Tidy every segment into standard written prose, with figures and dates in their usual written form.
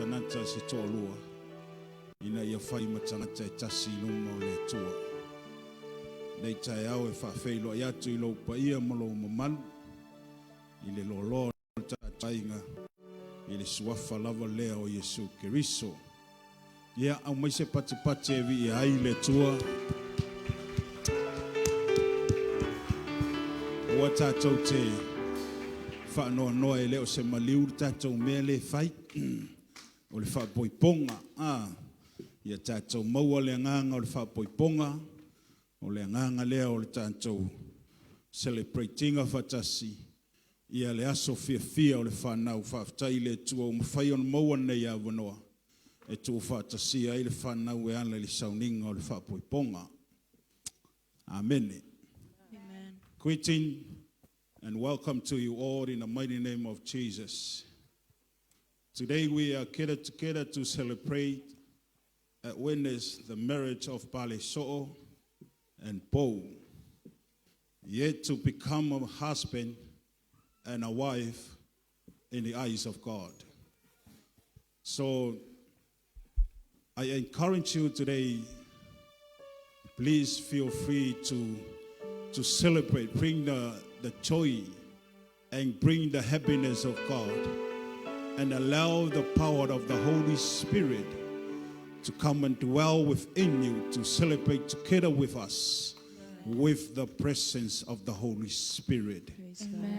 tanata se tolua. Ina ia whai matangata e tasi lunga o le tua. Nei tai au e whawhelo i atu I lo pa ia malo mamanu. I le lolo tainga. I le suafa lava lea o Yesu Keriso. Ia au mai se pati pati e vi ai le tua. Ua tātou te whaanoa noa e leo se maliu tātou mea le whai. O le whapoiponga. Ia tātou maua le nganga o le whapoiponga. O le nganga lea o le tātou celebrating a whatasi. Ia le aso fia o le whanau whaftai le tua o mawhai on maua nei a wanoa. E tu whatasi ai le whanau e ala le sauninga o le whapoiponga. Amen. Greeting and welcome to you all in the mighty name of Jesus. Today we are gathered together to celebrate and witness the marriage of Palesoo and Bo, yet to become a husband and a wife in the eyes of God. So I encourage you today, please feel free to celebrate, bring the joy and bring the happiness of God and allow the power of the Holy Spirit to come and dwell within you to celebrate together with us with the presence of the Holy Spirit.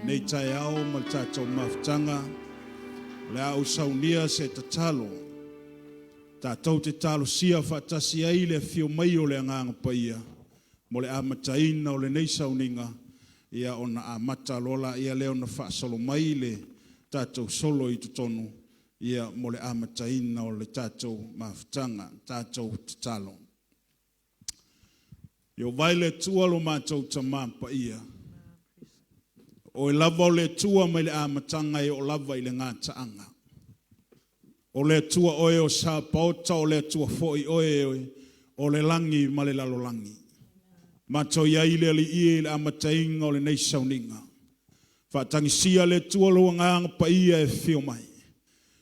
Nei tai au maltato maftanga le au saunia se tatalo tatou te talo sia fatasi ai le fio mai o le nganga paia mo le amataina o le nei sauninga ia ona amata lola ia le ona fasolo mai le tatou solo I tutonu ia mo le amataina o le tatou maftanga tatou tatalo. Yo vai le tua lo mātou tamapa ia. O e lava o le tua mai le amatanga o lava I le ngātaanga. O le tua oe o sa pauta o le tua foi oe o le langi ma le lalolangi. Mātou ia I le le amatainga o le nei sauninga. Whatangisia le tua lo nganga pa ia e whio mai.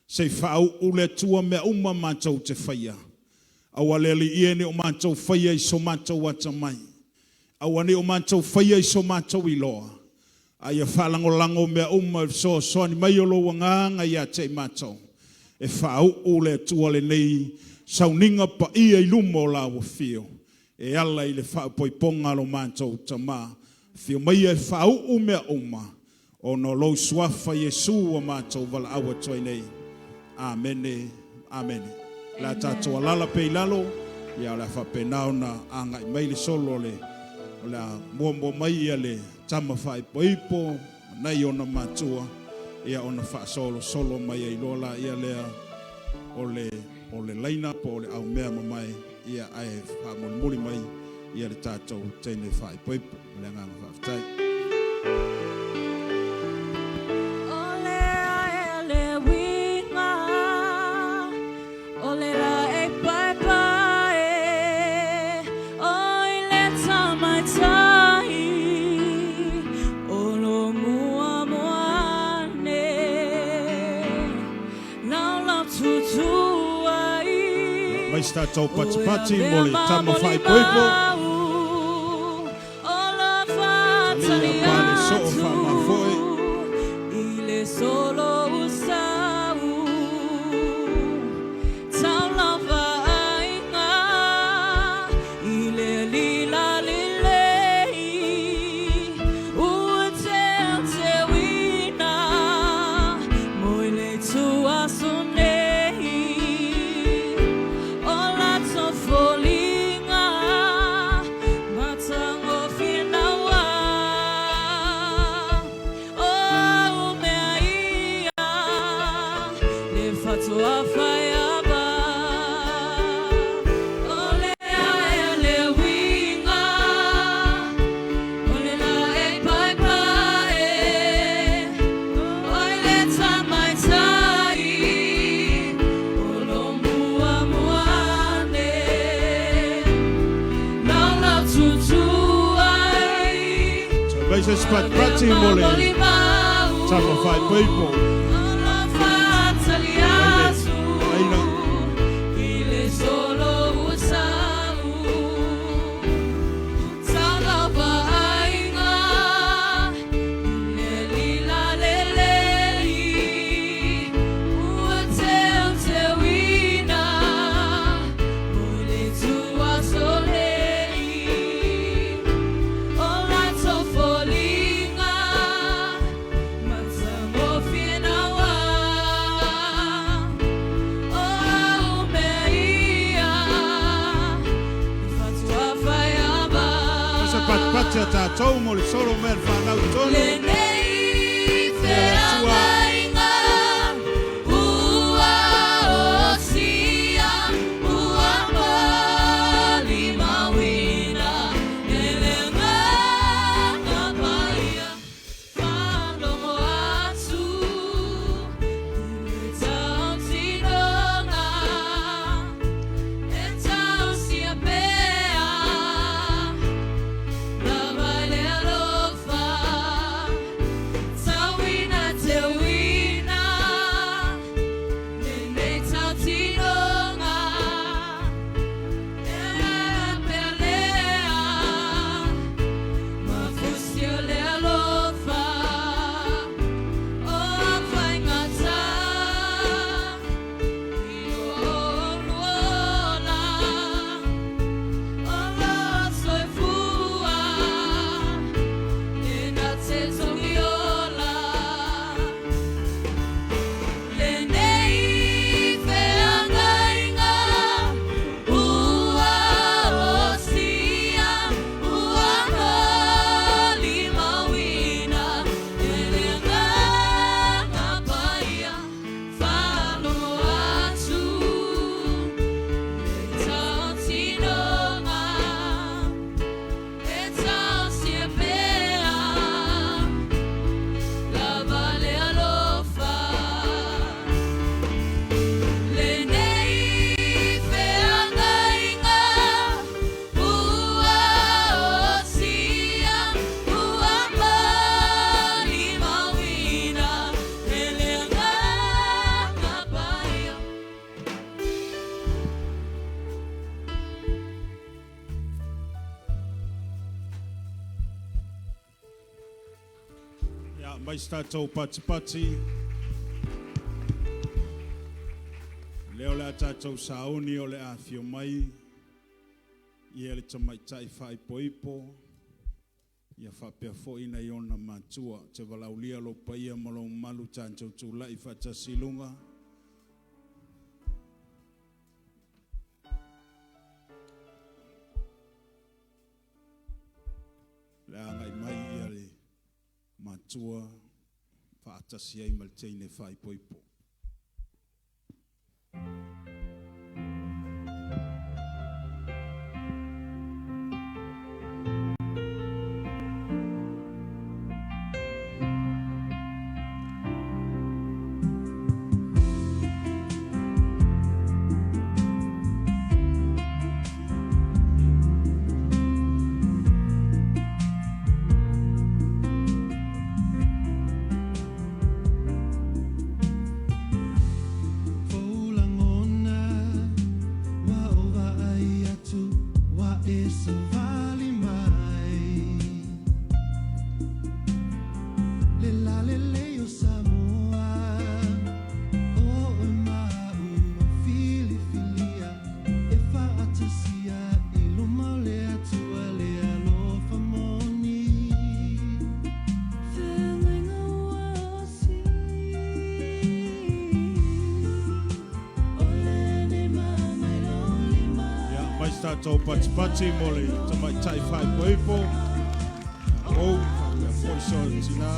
Se whau o le tua mea uma mātou te whaia. Awa le iene o mātou whaia I so mātou wata mai. Awa ne o mātou whaia I so mātou I loa. Aia whalango lango mea so ni mai o lo nganga ia te mātou. E whau o le tua le nei sauninga pa ia I lumo la o whio. E ala I le whau poiponga lo mātou tama. Whio mai e whau o mea o no lo suafa Yesu o mātou wala awa toi nei. Amen. Amen. La tato alala pe lalo ia la fa penao na anga mai le solo le la mombo mai le tama fai poipo na ona matua ia ona fa solo mai I lola ia le o le laina po le au mea mai ia ai fa moli mai ia le tato tene fai poipo le nga fa tai. Mai statou pati mo le tama fai poipo. Talia Palesoo Faamafoe. Il solo usau. Tau lava ainga. Il lila lilei. Te wina. Moile tua sonei. Basis pati mole tama fai poipo. tia tātou mo le solo mea le whanau tonu. Le nei wheangainga, ua o sia, ua mali mawina, e le nganga paia, whanongo atu, e tau tinonga, e tau sia pea, lava le alofa, tawina te wina, e nei tau tinonga, e pelea, mafusio le alofa, o whaingata, i o nuola, o la soifua, e na te tongiola. Le nei wheangainga, ua o sia, ua mali mawina, e le nganga paia, whanongo atu, e tau tinonga, e tau sia pea, lava le alofa. Le nei wheangainga, ua o sia, ua mali mawina, e le nganga paia. Ia, mai tātou pati. Leo le a tātou sauni o le a fio mai. Ia le tamaitai whaipoipo. Ia whapea fo'ina i ona mātua. Te walaulia lo paia malo malu tātou tūlai whatasilunga. Le angai mai ia le mātua whaatasi ai malteine whaipoipo. Tātou pati mole, tamaitai whaipoipo. O, mea poiso tina.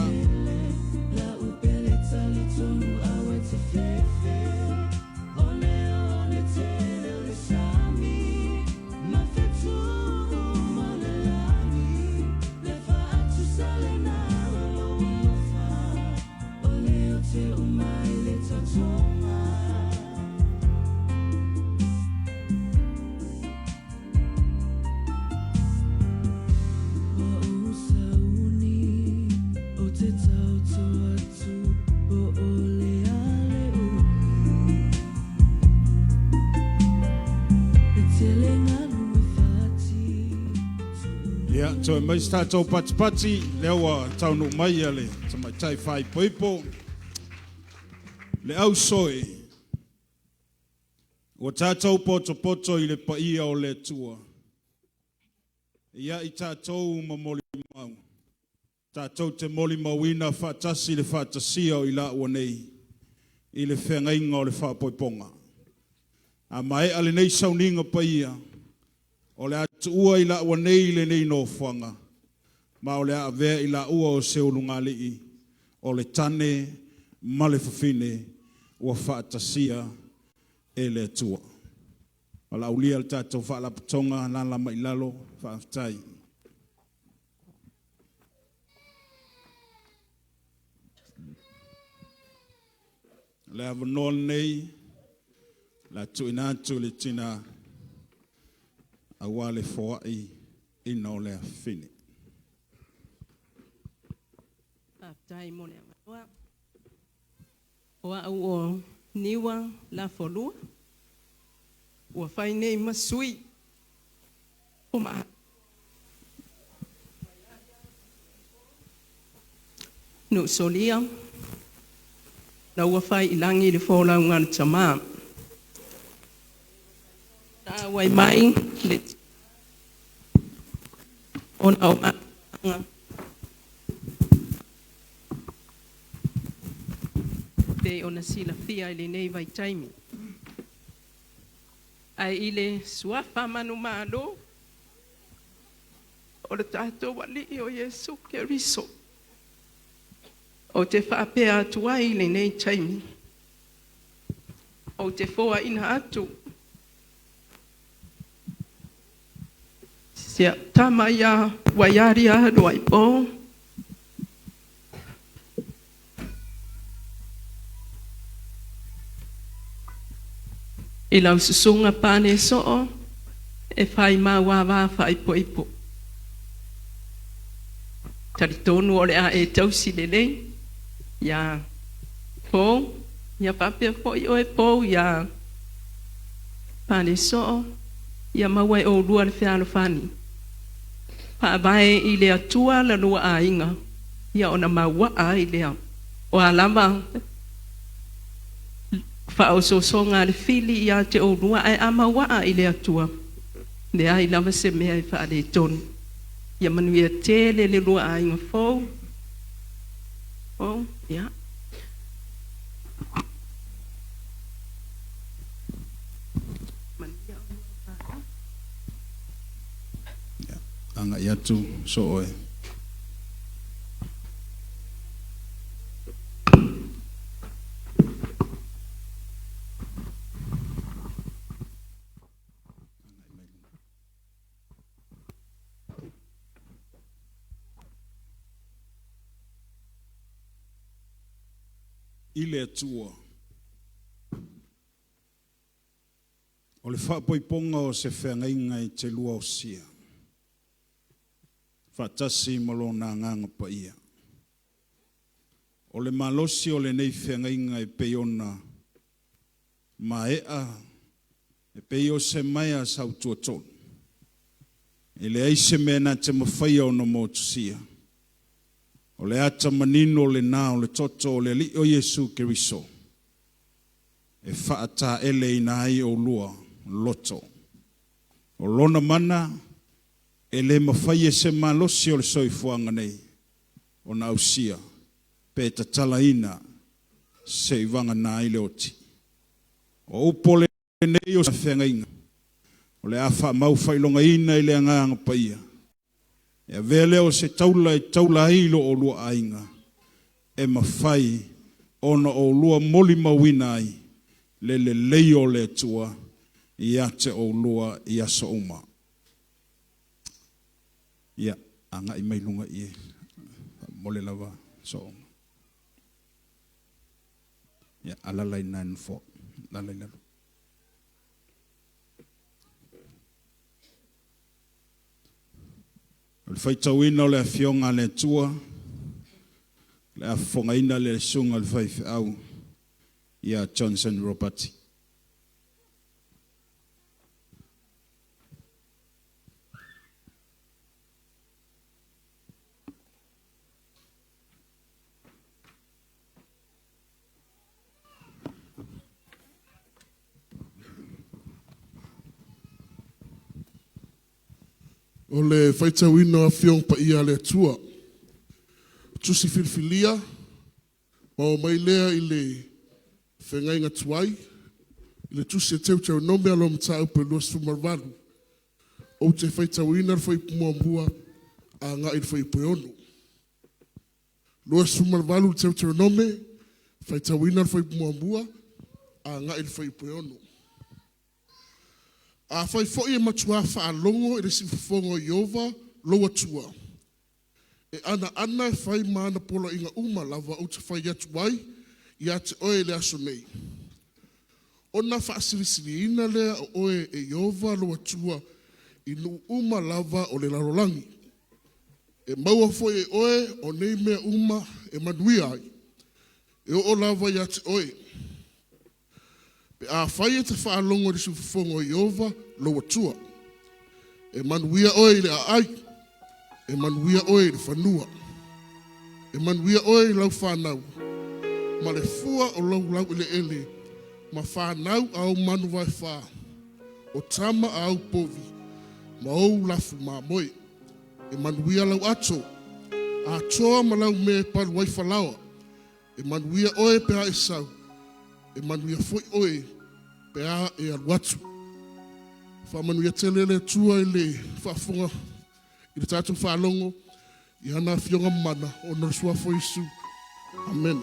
So mai tātou pati, leo a taunu mai ale, tamaitai whaipoipo. Le au soe, o tātou poto i le paia o le tua. Ia i tātou ma moli mau. Tātou te moli mauina whaatasi le whaatasia o i la ua nei. I le whengainga o le whaapoiponga. A mai ale nei sauninga paia. O le atu ua i la ua nei le nei no whanga. ma o le avea I la ua o se ulungali o le tane ma le fafine ua whaatasia e le atua. Ma la ulia le tātou whaalapatonga la lama I lalo whaaftai. Le avanoa nei, la tuina tu le tina awa le foai ina o le afini. Tai mone amatua. Oa au o niwa la folua. Ua whai nei masui. O maa. No solia. Na ua whai ilangi le whola ngana tama. Na wai mai le on au anga. Te ona sila fia ile nei vai taimi. Ai ile suafa manu malo. O le tātou wali o Yesu Keriso. O te whaapea atua ile nei taimi. O te foa ina atu. Sia tamaya Waiaria doaipo. I lau susunga pane so'o, e whai mawawa whai poipo. Taritonu o le a e tausi lelei, ia po, ia papea poi o e po, ia pane so'o, ia mawai o lua le whiano whani. Paawae I le atua la lua a inga, ia ona mawaa I lea, o alama, Whaososonga le fili ia te orua ai amawaa I le atua. Le ai lava se mea I wha le tonu. Ia manuia tele le lua ai ngā fau. Oh, ia. Anga iatu so oe. Ile atua. O le whapoiponga o se whengainga I te lua o sia. Whatasi malo na nganga pa ia. O le malosi o le nei whengainga E peiona ma ea E peio se mai a sau tuatonu. E le aise mena te mawhaia o no motusia. O le ata manino le nā o le toto o le li o Yesu Keriso. E whaata ele ina ai o lua loto. O lona mana e le mawhaia se malosi o le soifuanga nei. O na usia pe tatala ina se ivanga nā ile oti. O upole nei o sa whengainga. O le awha mau whailonga ina I le anganga paia. E vele o se taula hilo o lua ainga. E mawhai ona o lua moli mawina ai. Le leio le tua I ate o lua I aso uma. Ia, anga I mailunga I mole lava so uma. Ia, alalai 9-4. Lalai lalo. Le whaitawina o le awhionga le tua, le awhongaina le sunga le whaifeau Ia Johnson Robert. O le whaitawina a whiong pa ia le tua. Tusi filfilia, ma o mai lea I le whengai ngā tuai, I le tusi e teu nome alo mta upe luas fumarwalu. O te whaitawina rwhai pumua mbua, a ngā i whai poionu. Lua sumalvalu te Deuteronome, whai tawina whai muambua, a ngā i whai poionu. A whai fwoi e matua whaalongo i resi whafongo Iova, loa tua. E ana e whai maana pola inga uma lava o te whai atu wai, i ate oe le aso nei. Ona whaasirisiri ina lea o oe e Iova loa tua, i nu uma lava o le larolangi. E maua foi e oe o nei mea uma e manuia ai. E o lava i ate oe. Pe a whai e te whaalongo risu whafongo Iova loa tua. E manuia oe le a ai. E manuia oe le whanua. E manuia oe lau whanau. Ma le fua o lau ile ele. Ma whanau au manu vai wha. O tama au povi. Ma ou lafu ma moe. E manuia lau ato. A toa ma lau me paru wai whalawa. E manuia oe pea e sau. E manuia foi oe pea e aluatu. Wha manuia telele tua i le whaafonga. I le tātou whaalongo. I hana fionga mana o narasua foi Isu. Amen.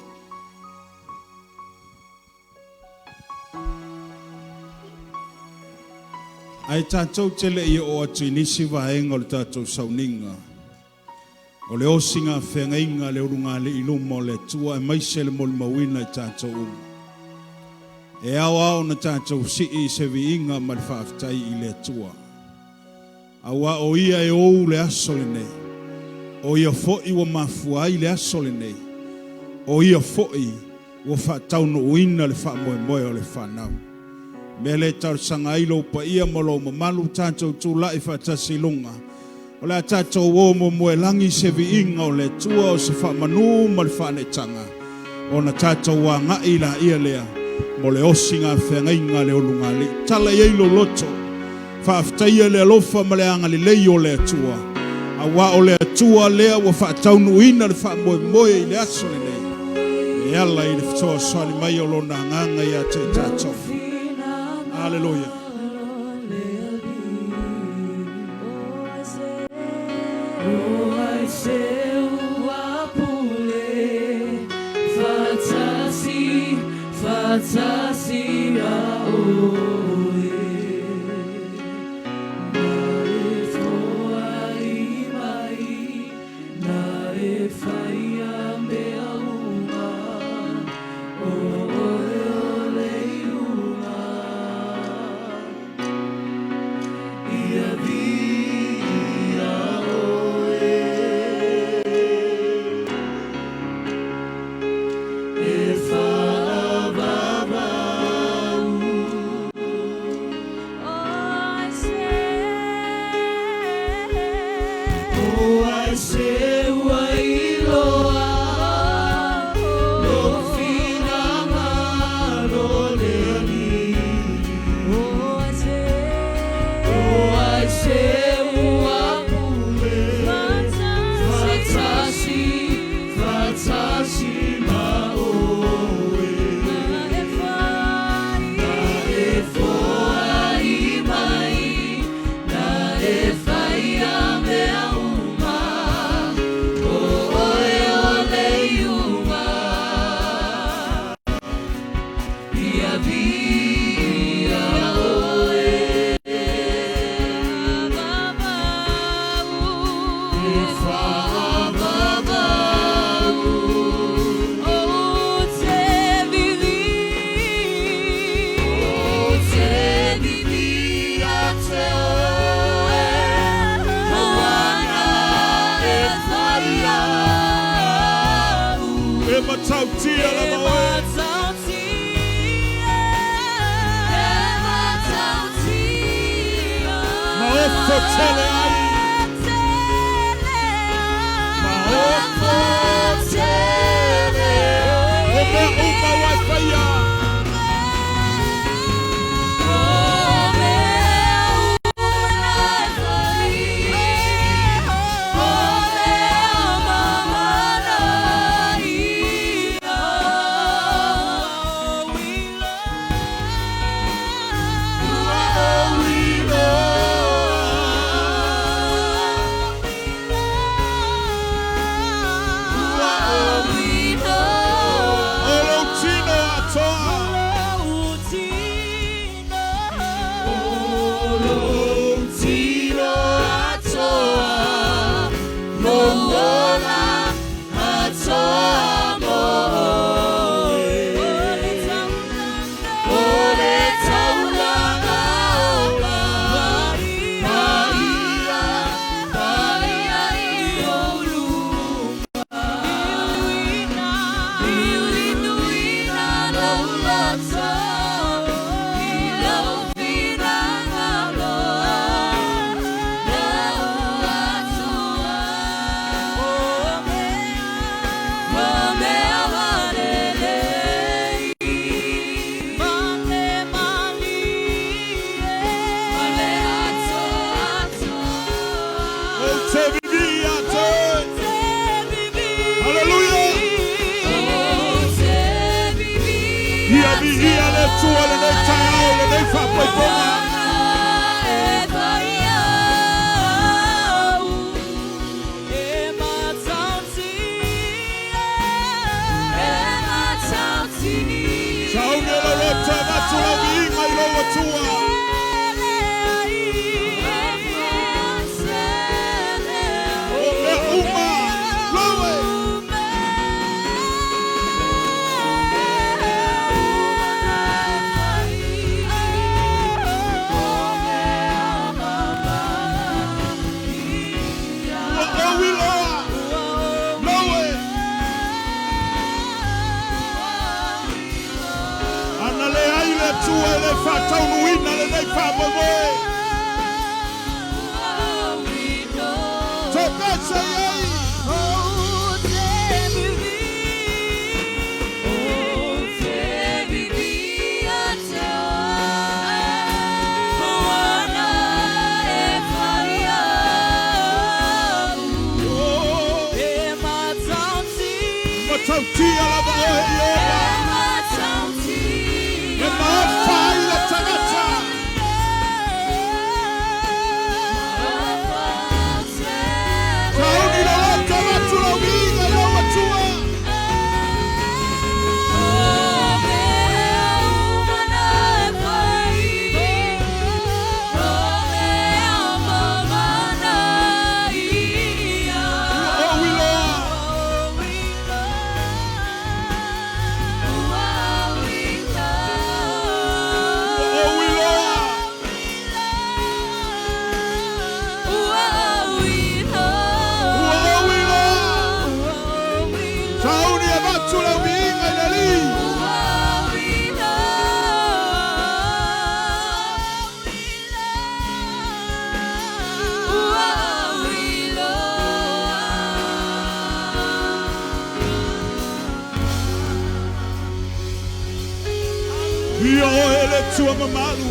Ai tātou tele ia o atu inisi vaenga o le tātou sauninga. O le osinga whengainga le urunga le iluma o le tua e maise le moli mawina i tātou unga. E awa o na tātou sii se vi inga ma le whaaftai i le tua. Awa o ia e ou le aso le nei. O ia foi wa mafua i le aso le nei. O ia foi wa whaatau no uina le wha moe moe o le whanau. Mele tau sanga ilo pa ia molo mamalu tātou tūla i whaatasi lunga. O le tātou o mo moe langi se vi inga o le tua o se wha manu ma le whanetanga. O na tātou wa ngai la ia lea. Mo le osinga whengainga le olunga li. Tala ilo loto. Whaaftaia le alofa ma le anga li lei o le tua. A wa o le tua lea wa whaatau nuina le wha moe moe i le aso le nei. E ala i le fitoa swali mai o lona nganga i a te tātou. Hallelujah. tia lava o he Yehova. E mawhai la tangata. Tauni la lata matula winga ya matua. Via oele tua mamalu.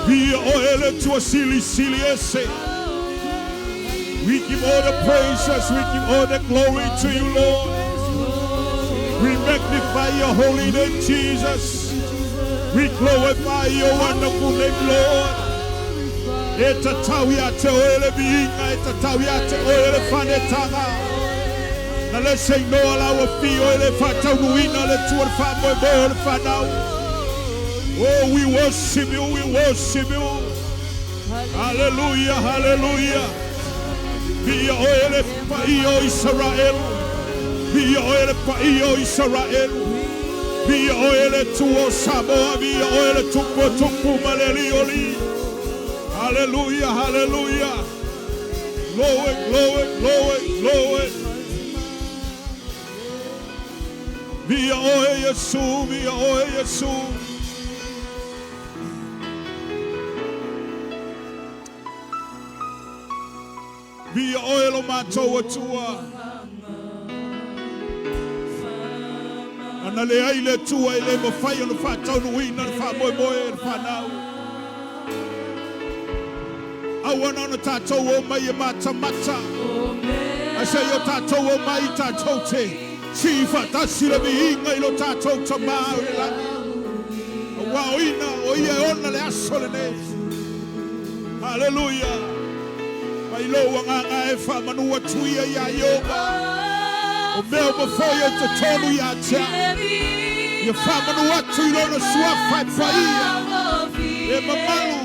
Via oele tua sili esse. We give all the praises, we give all the glory to you, Lord. We magnify your holy name, Jesus. We glorify your wonderful name, Lord. Eta tawiate oele biinga, eta tawiate oele fanetanga. Now let's say no ala fi oele fatawuina le tuwa famoe boe fanau. Oh, we worship you, we worship you. Hallelujah, hallelujah. Via oele pa iyo Israel. Via oele pa iyo Israel. Via oele tuo Samoa. Via oele tupo maleli oli. Hallelujah, hallelujah. Glory, glory, glory, glory. Via oe Yesu, via oe Yesu. Via oe lo mātou atua. Ana le aile tua ele mo fai ono whātau nuina le whamoe moe le whanau. Awana ono tātou o mai e mātamata. A se o tātou o mai tātou te. Si fatasi le mihinga ilo tātou tamau le langi. Waoina o ia ona le aso le ne. Hallelujah. Mai loa nganga e whamanua tuia ia Yehova. O mea mafoia te tonu ia tia. Ia whamanua tu ilona suafai paia. E mamalu.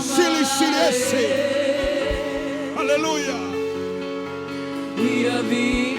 Sili esse. Hallelujah. Ia vi.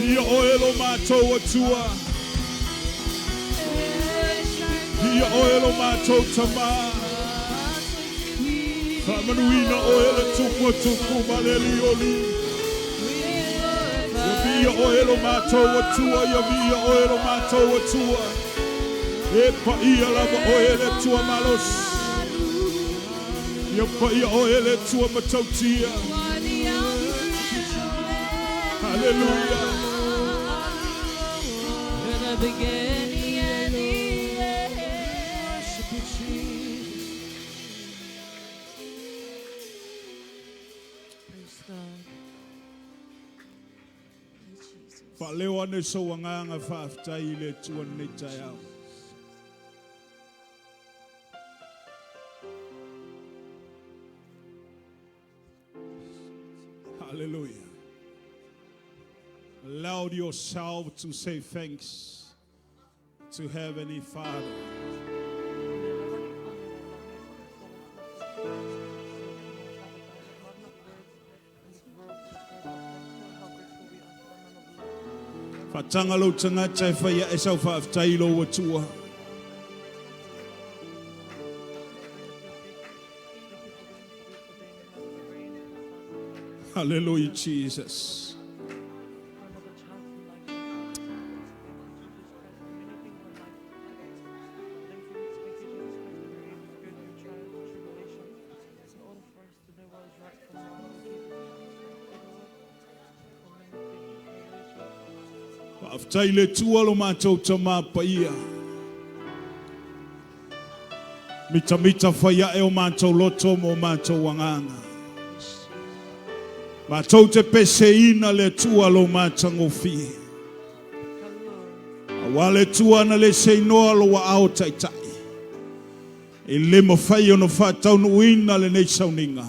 Ia oelo mātou atua. Ia oelo mātou tamā. Whamanuina oele tuku maleli oli. Ia via oelo mātou atua. Ia via oelo mātou atua. E pa ia lava oele tua malos. Ia pa ia oele tua matautia. Hallelujah. The beginning and the end. Praise God. Whaleo ane so wanganga whaftai le tua nei tai au. Hallelujah. Allow yourself to say thanks to Heavenly Father. Fatanga lo tangata whaia e sau whaaftai lo watua. Hallelujah, Jesus. Whaaftai le tua lo mātou tamā paia. Mita whaia e o mātou loto mo mātou wanganga. Mātou te peseina le tua lo mātango fie. Awa le tua na le seinoa lo wa ao taitai. E le mawhai ono whātau nuina le nei sauninga.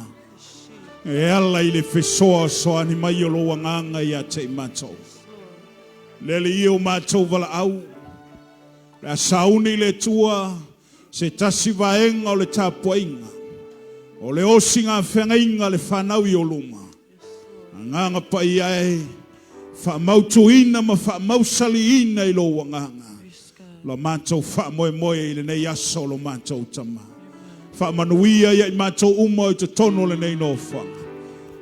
E ala i le whesoa soani mai o lo wanganga i a te mātou. Lele i o mātou wala au. La sauni le tua se tasi vaenga o le tāpuainga. O le osinga whengainga le whanau i o luma. Nganga pai ai. Whamautuina ma whamausaliina i lo wanganga. La mātou whamoe i le nei aso lo mātou tama. Whamanuia i mātou uma i te tono le nei no whanga.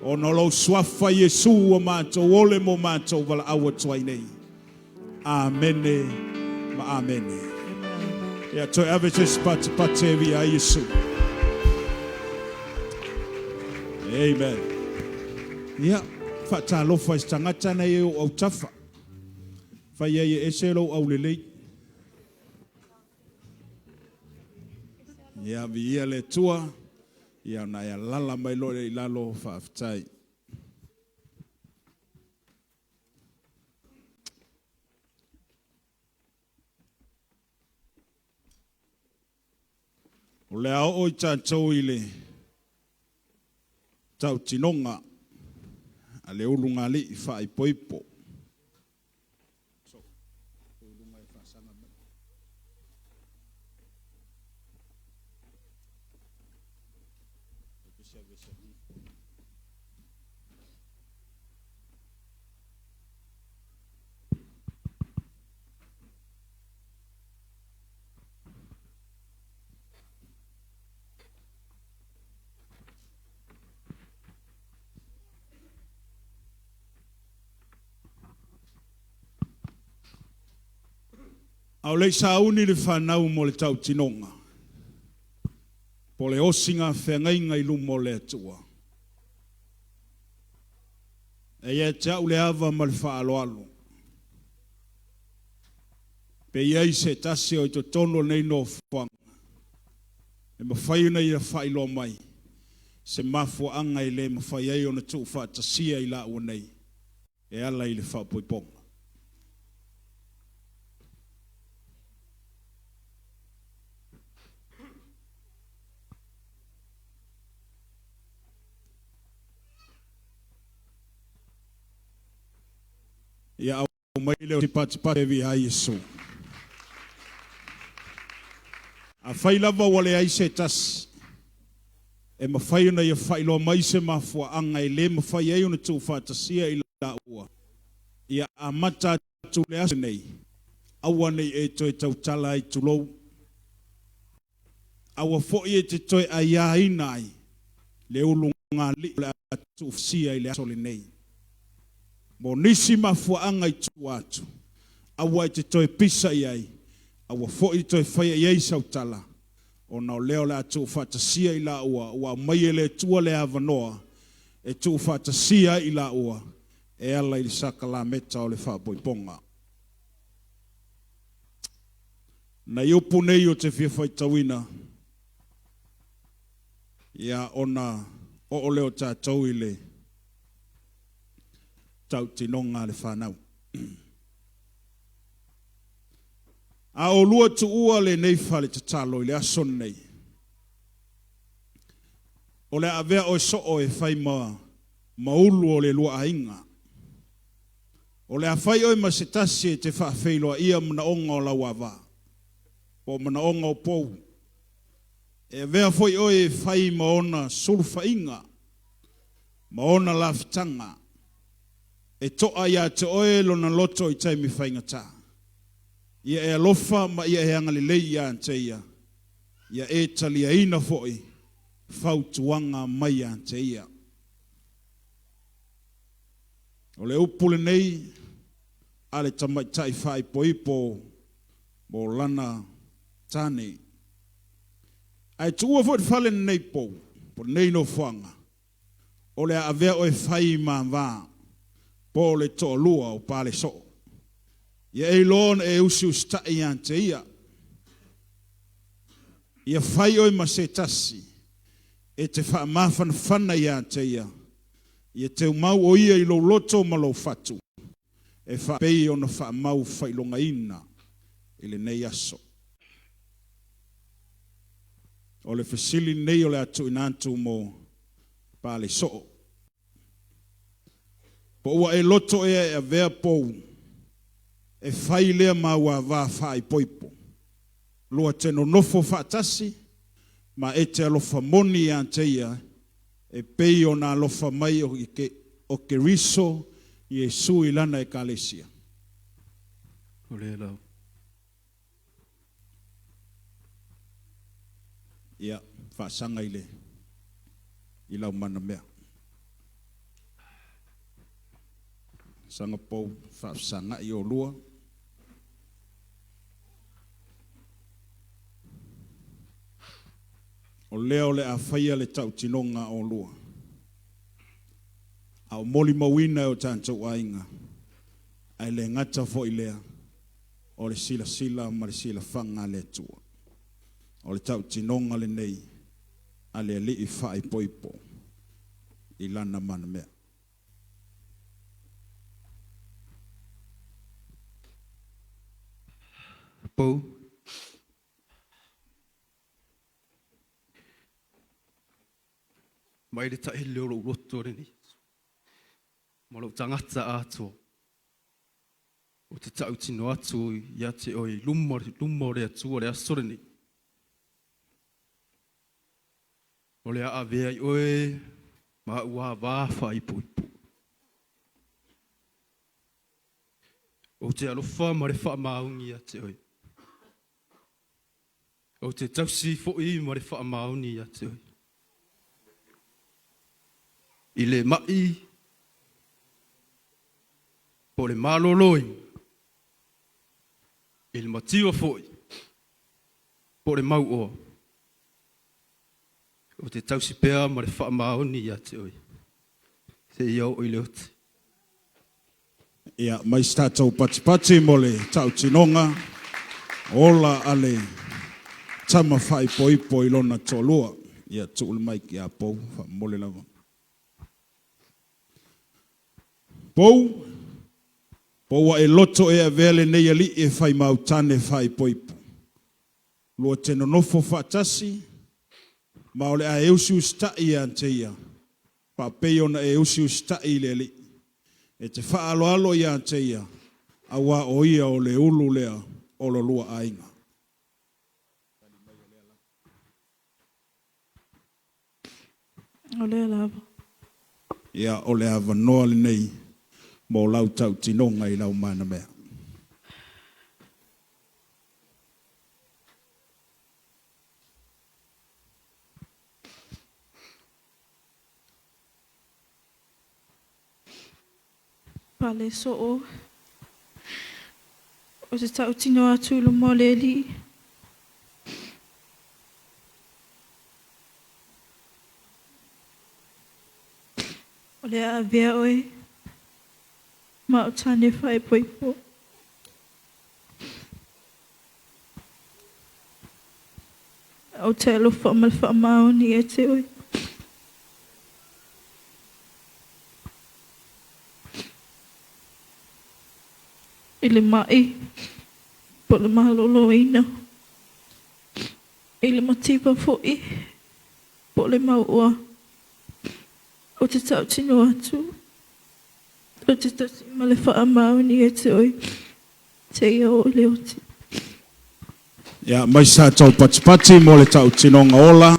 O no lo swafa Yesu o mātou ole mo mātou wala awa tuai nei. Amene, ma amene. Ja, toi avetes pate vi a Yesu. Amen. Ja, fata lofa istangata na ye au tafa. Fa ye eselo au lelei. Ja, vi le tua. Ja, na ya lala mai lo le lalo fa aftai. O le ao o tātou i le tau tinonga a le ulunga li i wha i poipo. Au le sauni le whanau mo le tau tinonga. Po le osinga whengainga i lumo le atua. E ia te au le awa ma le whaaloalo. Pe iai se tase o i to tono nei no whanga. E mawhaiuna i a whailo mai. Se mafua anga i le mawhai ai o na tu whaatasia i la ua nei. E ala i le whapoiponga. Ia au mai leo tipati vi a Yesu. A whai lava wale ai se tas. E mawhai una ia whailo mai se mafua anga i le mawhai ai una tu whatasia i la ua. Ia amata tule asu nei. Awa nei e toi tautala i tulou. Awa fo'i e te toi a iaina ai. Le ulunga li le atu ufsia i le asole nei. Mo nisi mafuanga i tu atu. Awa e te toi pisa i ai. Awa fo'i toi whaia i ei sautala. O nao leo le atu ufatasia i la ua. Ua mai e le tua le avanoa. E tu ufatasia i la ua. E ala i le saka la meta o le whapoiponga. Na iupu nei o te whiawhaitawina. Ia ona o leo tātou i le tau tinonga le whanau. A o lua tu ua le nei whale te talo i le ason nei. O le avea o so o e whai maulu o le lua ainga. O le awhai oi ma se tasi e te whaafeiloa ia mna onga o lau awa. O mna onga o pou. E vea foi oi whai maona sulfa inga. Maona lafitanga. E toa ia te oe lona loto i taimi whaingata. Ia e alofa ma ia e angalilei ia anteia. Ia e talia ina foi. Fautuanga mai anteia. O le upule nei, ale tamai tai whai poipo, mo lana tane. Ai tua fo fale nei po nei no fanga. O le avea o e whai mā po le to lua o Palesoo. Ia e lon e usi ustai ante ia. Ia whai o e masetasi. E te Faamafoe whana ia ante ia. Ia te umau o ia i lo loto ma lo fatu. E whapei o na whaamau whailonga ina. Ile nei aso. O le fasili nei o le atu inantu mo Palesoo. Po ua e loto e a vea pou. E whai lea maua wā whai poipo. Lua teno nofo whaatasi. Ma e te alofa moni ante ia. E pei o na alofa mai o ke riso. Iesu i lana e kalesia. O le lau. Ia, whaasanga i le. I lau mana mea. Sanga pou, whaasanga i o lua. O leo le a whaia le tau tinonga o lua. A o moli mawina o tātou ainga. Ai le ngata fo i lea. O le sila sila ma le sila whanga le tua. O le tau tinonga le nei. A le li i whai poipo. I lana mana mea. Pou. Mai le tae leo lo roto re ni. Ma lo tangata ato. O te tau tino atu ia te oi lumo re atu o le asore ni. O le a avea i oe ma ua wafa i poipo. O te alofa ma le wha maungi ia te oi. O te tausi fo i ma le wha maungi ia te oi. I le mai, po le maloloi, i le matiwa foi, po le mau oa. O te tausi pea ma le wha maoni ia te oi. Te iau o i le oti. Ia, mai statou pati mo le tau tinonga. Ola ale tama whai poipo i lona tolua. Ia, tuul mai ki a pou, wha mole lava. Pou e loto e a vele nei ali e whai mautane whai poipo. Lua teno nofo whaatasi, ma ole a eusi ustai ante ia. Pa peo na e eusi ustai le ali. E te whaalo alo ia ante ia. Awa o ia o le ulu lea o lo lua ainga. O le lava. Ia o le avanoa le nei. mo lau tau tinonga I lau mana mea. Palesoo. O te tau tino atu lo moleli. O le a vea oe. Ma o tane whae poipo. O te alo whaamau ni e te oe. I le mai, po le mahalolo ina. I le matipa fo'i, po le maua. O te tau tino atu. O te tasi ma le whaamau ni e te oi. Te ia o le oti. Ia, mai sa tau patipati mo le tau tinonga ola.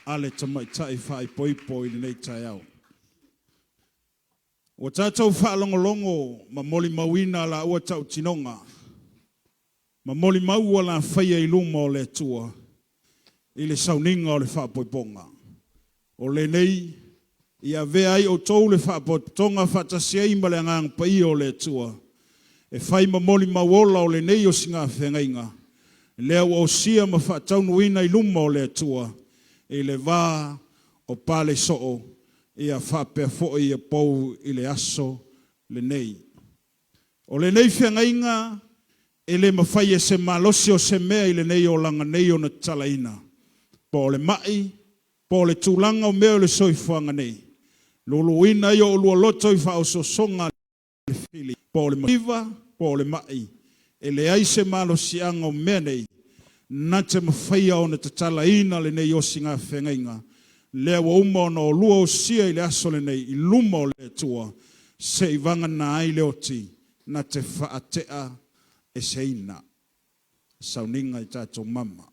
Ale tamai tai whai poipo I le nei tai au. O tātou whaalongolongo ma moli mawina la ua tau tinonga. Ma moli maua la whaia I luma o le tua. I le sauninga o le whaapoiponga. O le nei, ia vea ai o tau le whaapoiponga whaatasia I ma le angang pai o le tua. E whai ma moli mauola o le nei o singa whengainga. Lea o sia ma whaataunuina I luma o le tua. I le vā o Palesoo. Ia Faamafoe ia pou I le aso le nei. O le nei whengainga, e le mawhai e se malosi o se mea I le nei o langa nei o na talaina. Po le mai, po le tūlanga o mea o le soifuanga nei. Luluina I o lua loto I wha o songa le fili. Po le maiva, po le mai. E le ai se malosi anga o mea nei. Na te mawhai o na talaina le nei o singa whengainga. Lea wa uma no lua o sia I le aso le nei I luma o le tua se I vanga na ai le oti na te whaatea e se ina sauninga I tātou mama.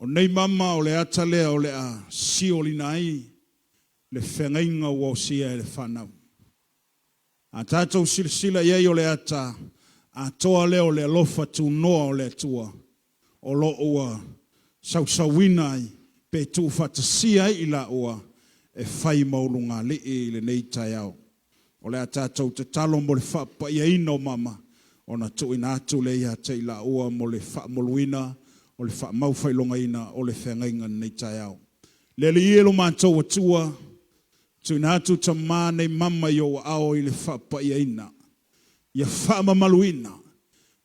O nei mama o le atalea o le a si o lina ai le whengainga o sia e le whanau. A tātou silasila iei o le ata a toa leo le alofa tu noa o le tua o lo ua sausawina ai pe tu whatasia I la ua e whai maulunga li I le nei tai au. O le a tātou te talo mo le whapa ia ino mama o na tu ina atu le ia te I la ua mo le whaamoluina o le whaamauwhailonga ina o le whengainga nei tai au. Le li ielo mātou atua, tu ina atu ta māne mama I o ao I le whapa ia ina. Ia whaamamaluina.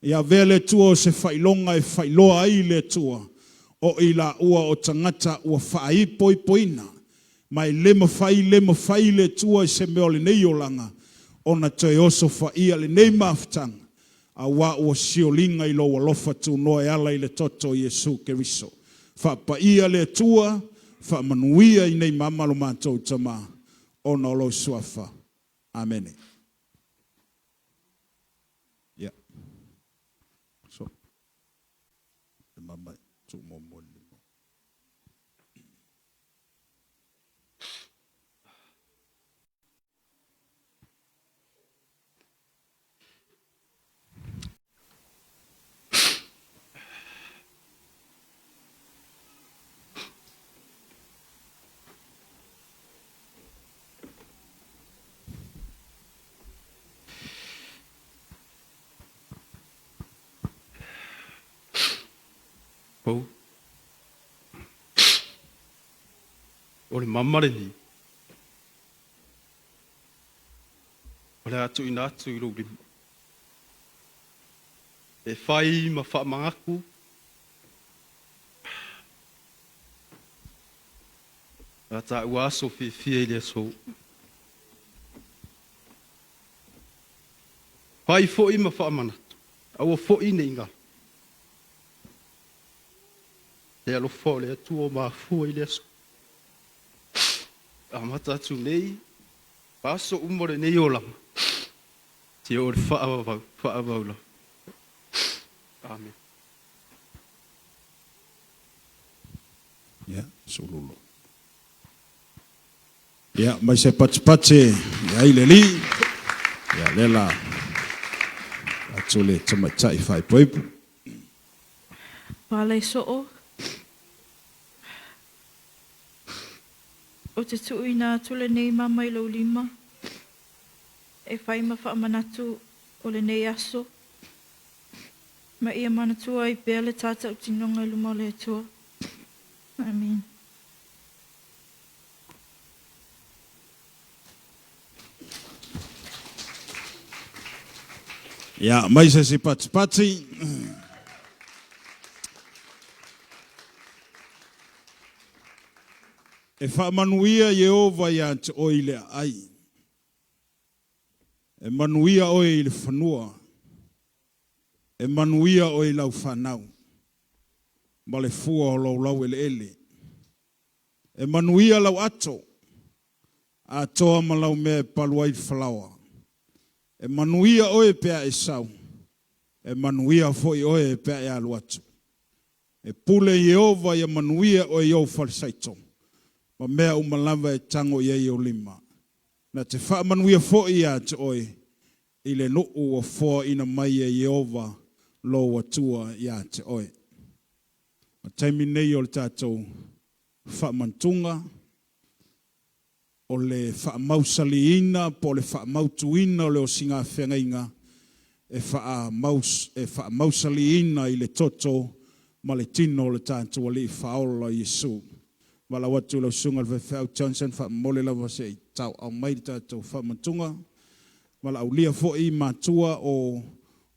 Ia vele tua o se whailonga e whailoa ai le tua. O I la ua o tangata ua whaipo I poina. Mai lema whai le tua I se meo le nei o langa. O na te oso whaia le nei maftanga. A wa o siolinga I lo alofa tu noa e ala I le toto Yesu Keriso. Whapa ia le tua, whamanuia I nei mamalo mātou tama, o na lo suafa. Amen. Yeah. So, the mama tu mo mo. Pou. O le mamare ni. O le atu ina atu I rūri. E whai ma whaamangaku. A ta ua aso whiwhia I le aso. Pai fo'i ma whaamanatu. Aua fo'i nei ngā. Le alo fo le atu o mafua i le asu. A mata atu nei, paso umore nei o lama. Te o le whaavau la. Amen. Ya, sululu. Ya, mai se patipati, ya ile li. Ya, lela. Atule tamatai fai poipu. Palesoo. O te tui nā tule nei mama i lau lima. E whai ma whaamanatu o le nei aso. Ma ia manatua i pēle tāta o tinonga i luma o le atua. Amen. Ya, mai se si patipati. E whaamanuia Yehova ia te oile ai. E manuia oi le whanua. E manuia oi lau whanau. Ma le fua o lau ele ele. E manuia lau ato. A toa ma lau mea paluai whalawa. E manuia oi pea e sau. E manuia foi oi pea e alu atu. E pule Yehova ia manuia oi au falsaito. Ma mea umalava e tango ia o lima. Na te whaamanuia foi a te oi. I le nuu o foa ina mai e Yehova lo atua ia te oi. Ma taimi nei o le tātou whaamantunga. O le whaamausaliina, po le whaamautuina o le o singa whengainga. E whaamausaliina i le toto ma le tino le tātou ali whaola Yesu. Wala watu lau sunga le whau Johnson whaamole lawa se i tau au mai tātou whaamantunga. Wala au lia fo i mātua o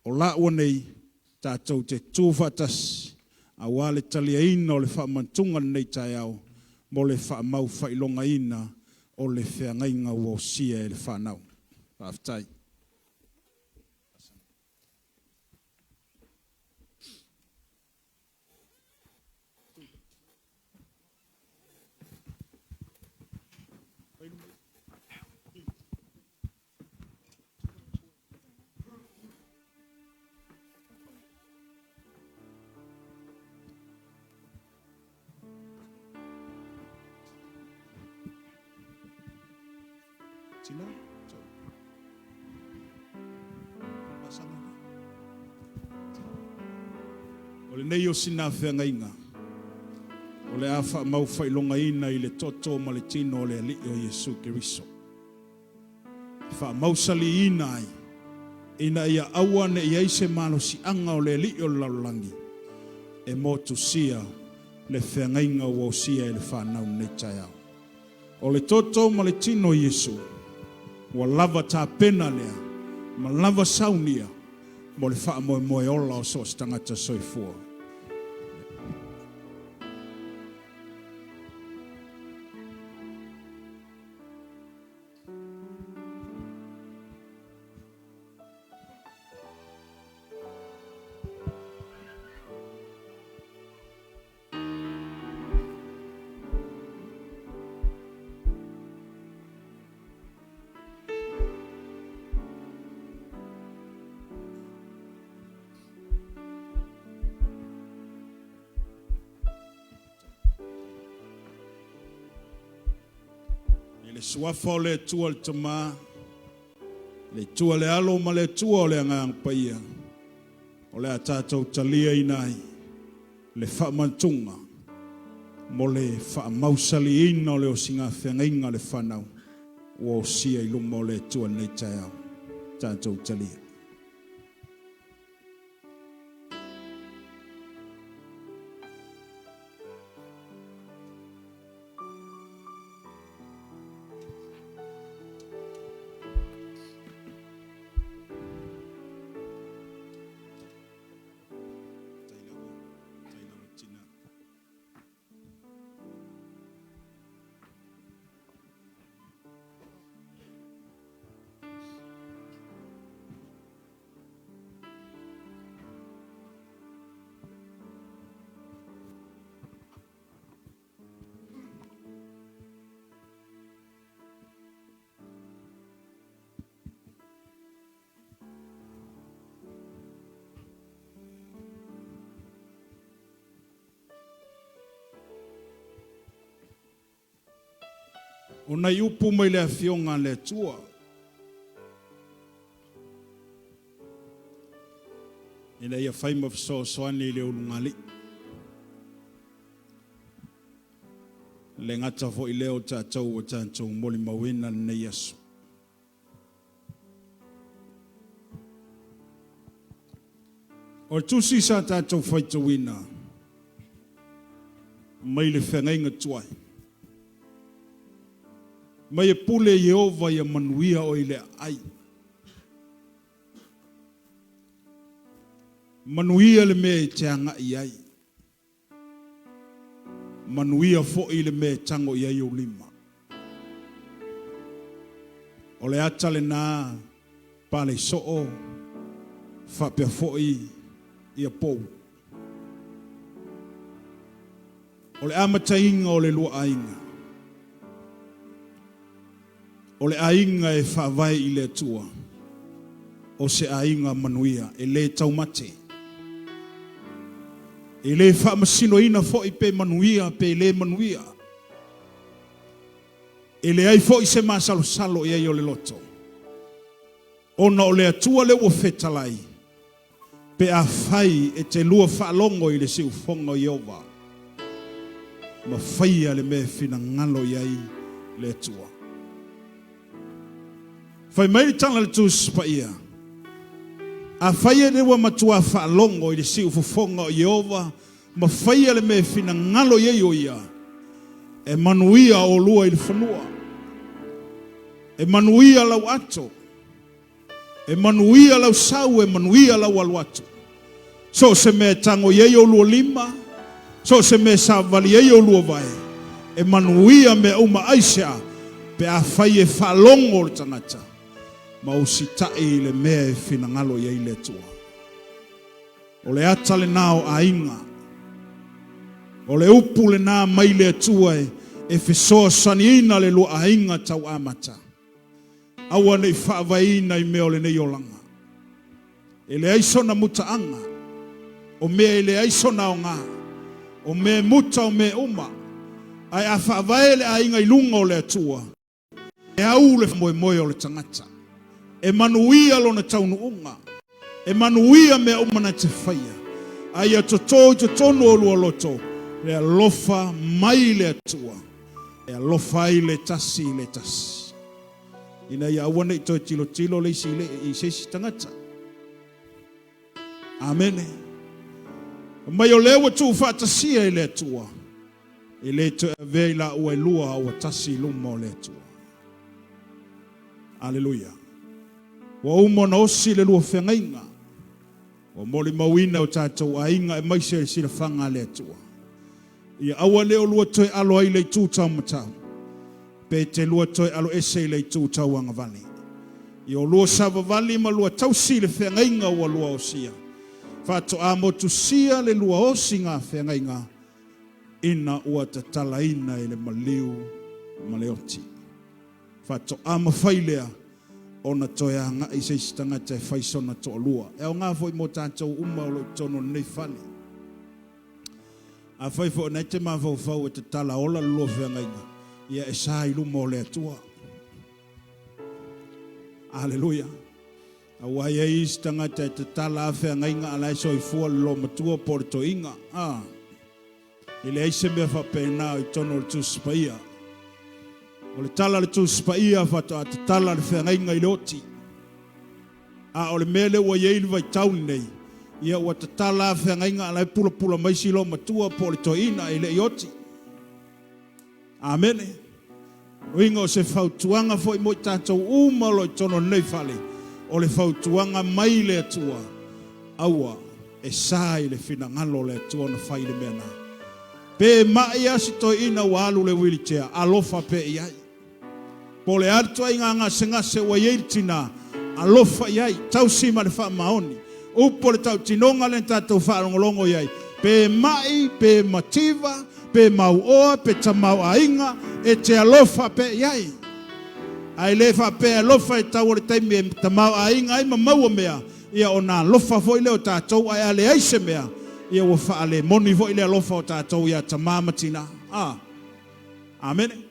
laua nei tātou te tūwhatas a wale talia ina o le whaamantunga nei tai au mo le whaamau whailonga ina o le whiangainga o sia e le whanau. Whaftai. Tina? O le nei o sina whiangainga. O le awha mau whailonga ina i le toto ma le tino o le ali o Yesu Kiriso. Wha mausali ina ai. Ina ia awa ne ia ise malo si anga o le ali o laulangi. E motu sia le whiangainga o sia e le whanau nei tai au. O le toto ma le tino Yesu. Wa lava ta pena lea, ma lava saunia, mo le wha moe ola o so stangata soifua. Le suafa o le tua le tama, le tua le alo ma le tua o le angang paia, o le atatou talia inai, le whaamantunga, mo le whaamausali ina o le o singa whengainga le whanau, o sia i luma o le tua nei tai au, tatou talia. O nei upu mai le fionga le tua. Ina ia Faamafoe soani le ulungali. Le ngata fo i leo tātou o tātou moli mawina nei Yesu. O tusi sa tātou whaitawina. Mai le whengainga tuai. Mai e pule Yehova ia manuia o i le ai. Manuia le me te anga i ai. Manuia fo i le me tango i ai o lima. O le ata le nā Palesoo whapea fo i a pou. O le amatainga o le lua ainga. O le ainga e whawai i le tua. O se ainga manuia e le taumate. E le whaamasino ina fo i pe manuia pe le manuia. E le ai fo i se masalo salo i ai o le loto. Ona o le atua le ua whetalai. Pe a whai e te lua whaalongo i le siu fonga i Yehova. Ma whaia le me whina ngalo i ai le atua. Whai mai tanga le tūs pa ia. A whaia le ua matua whaalongo i le siu fonga i Yehova. Ma whaia le me whina ngalo i ai o ia. E manuia o lua i le whanua. E manuia lau ato. E manuia lau sau, e manuia lau aluatu. So se me tango ye o lua lima. So se me savali ye o lua vai. E manuia me uma aisha. Pe a whai e whalongo le tangata. Ma usitai le mea e whinangalo ye le tua. O le ata le nao a inga. O le upu le nā mai le tua e whisoa saniina le lua a inga tau amata. Awa nei whaavaina i mea o le nei olanga. E le aisona mutaanga. O mea e le aisona o ngā. O mea muta o mea uma. Ai a whaavae le a inga i lunga o le atua. E au le moe moe o le tangata. E manuia lo na taunu unga. E manuia mea uma na te whaia. Ai a tonu o lua loto. Le alofa mai le atua. E alofa ai le tasi le tasi. Ina ia awana i toi tilo le isi i sesi tangata. Amene. Mai o lewa tu whatasia i le tua. I le tu vei la ua lua o tasi luma o le tua. Aleluia. Wa umo na osi le lua whengainga. Wa moli mawina o tātou a inga e maise i sila whanga le tua. Ia awa leo lua toi alo ai le tūtau matau. Pe te lua toi alo ese i le tūtau anga vali. I o lua sava vali ma lua tausi le whengainga ua lua osia. Whato a motu sia le lua osi ngā whengainga. Ina ua ta talaina i le maliu maleoti. Whato a mawhailea o na toi a ngā i seistanga te whaisona to lua. E o ngā foi mo tātou uma o lo tono nei whali. A whaifo o nei te mawhau e te tala ola lua whengainga. Ia e sai lumo le atua. Aleluia. A wai e istanga te tala awhea ngainga alai soi fua lo matua porto inga. I le eise mea whapena i tono le tūspaia. O le tala le tūspaia whato a te tala le whea ngainga i loti. A o le mele ua yeili vai tauni nei. Ia ua te tala awhea ngainga alai pula maisi lo matua porto ina i le ioti. Amen. Ringo se fautuanga foi mo tātou umalo i tono nei whale. O le fautuanga mai le atua. Aua e sai le whinangalo le atua na whai le mena. Pe mai asi toi ina walu le wheelchair. Alofa pe iai. Po le atua inga ngase wa yeitina. Alofa iai. Tau sima le wha maoni. Upo le tau tinonga le tātou whaarongolongo iai. Pe mai, pe mativa. Pe mau oa, pe tamau ainga, e te alofa pe iai. Ai lefa pe alofa e tau le taimi e tamau ainga, ai ma maua mea. Ia o nā alofa foi leo tātou, ai ale aise mea. Ia o wha ale moni foi le alofa o tātou, ia tamamatina. Amen.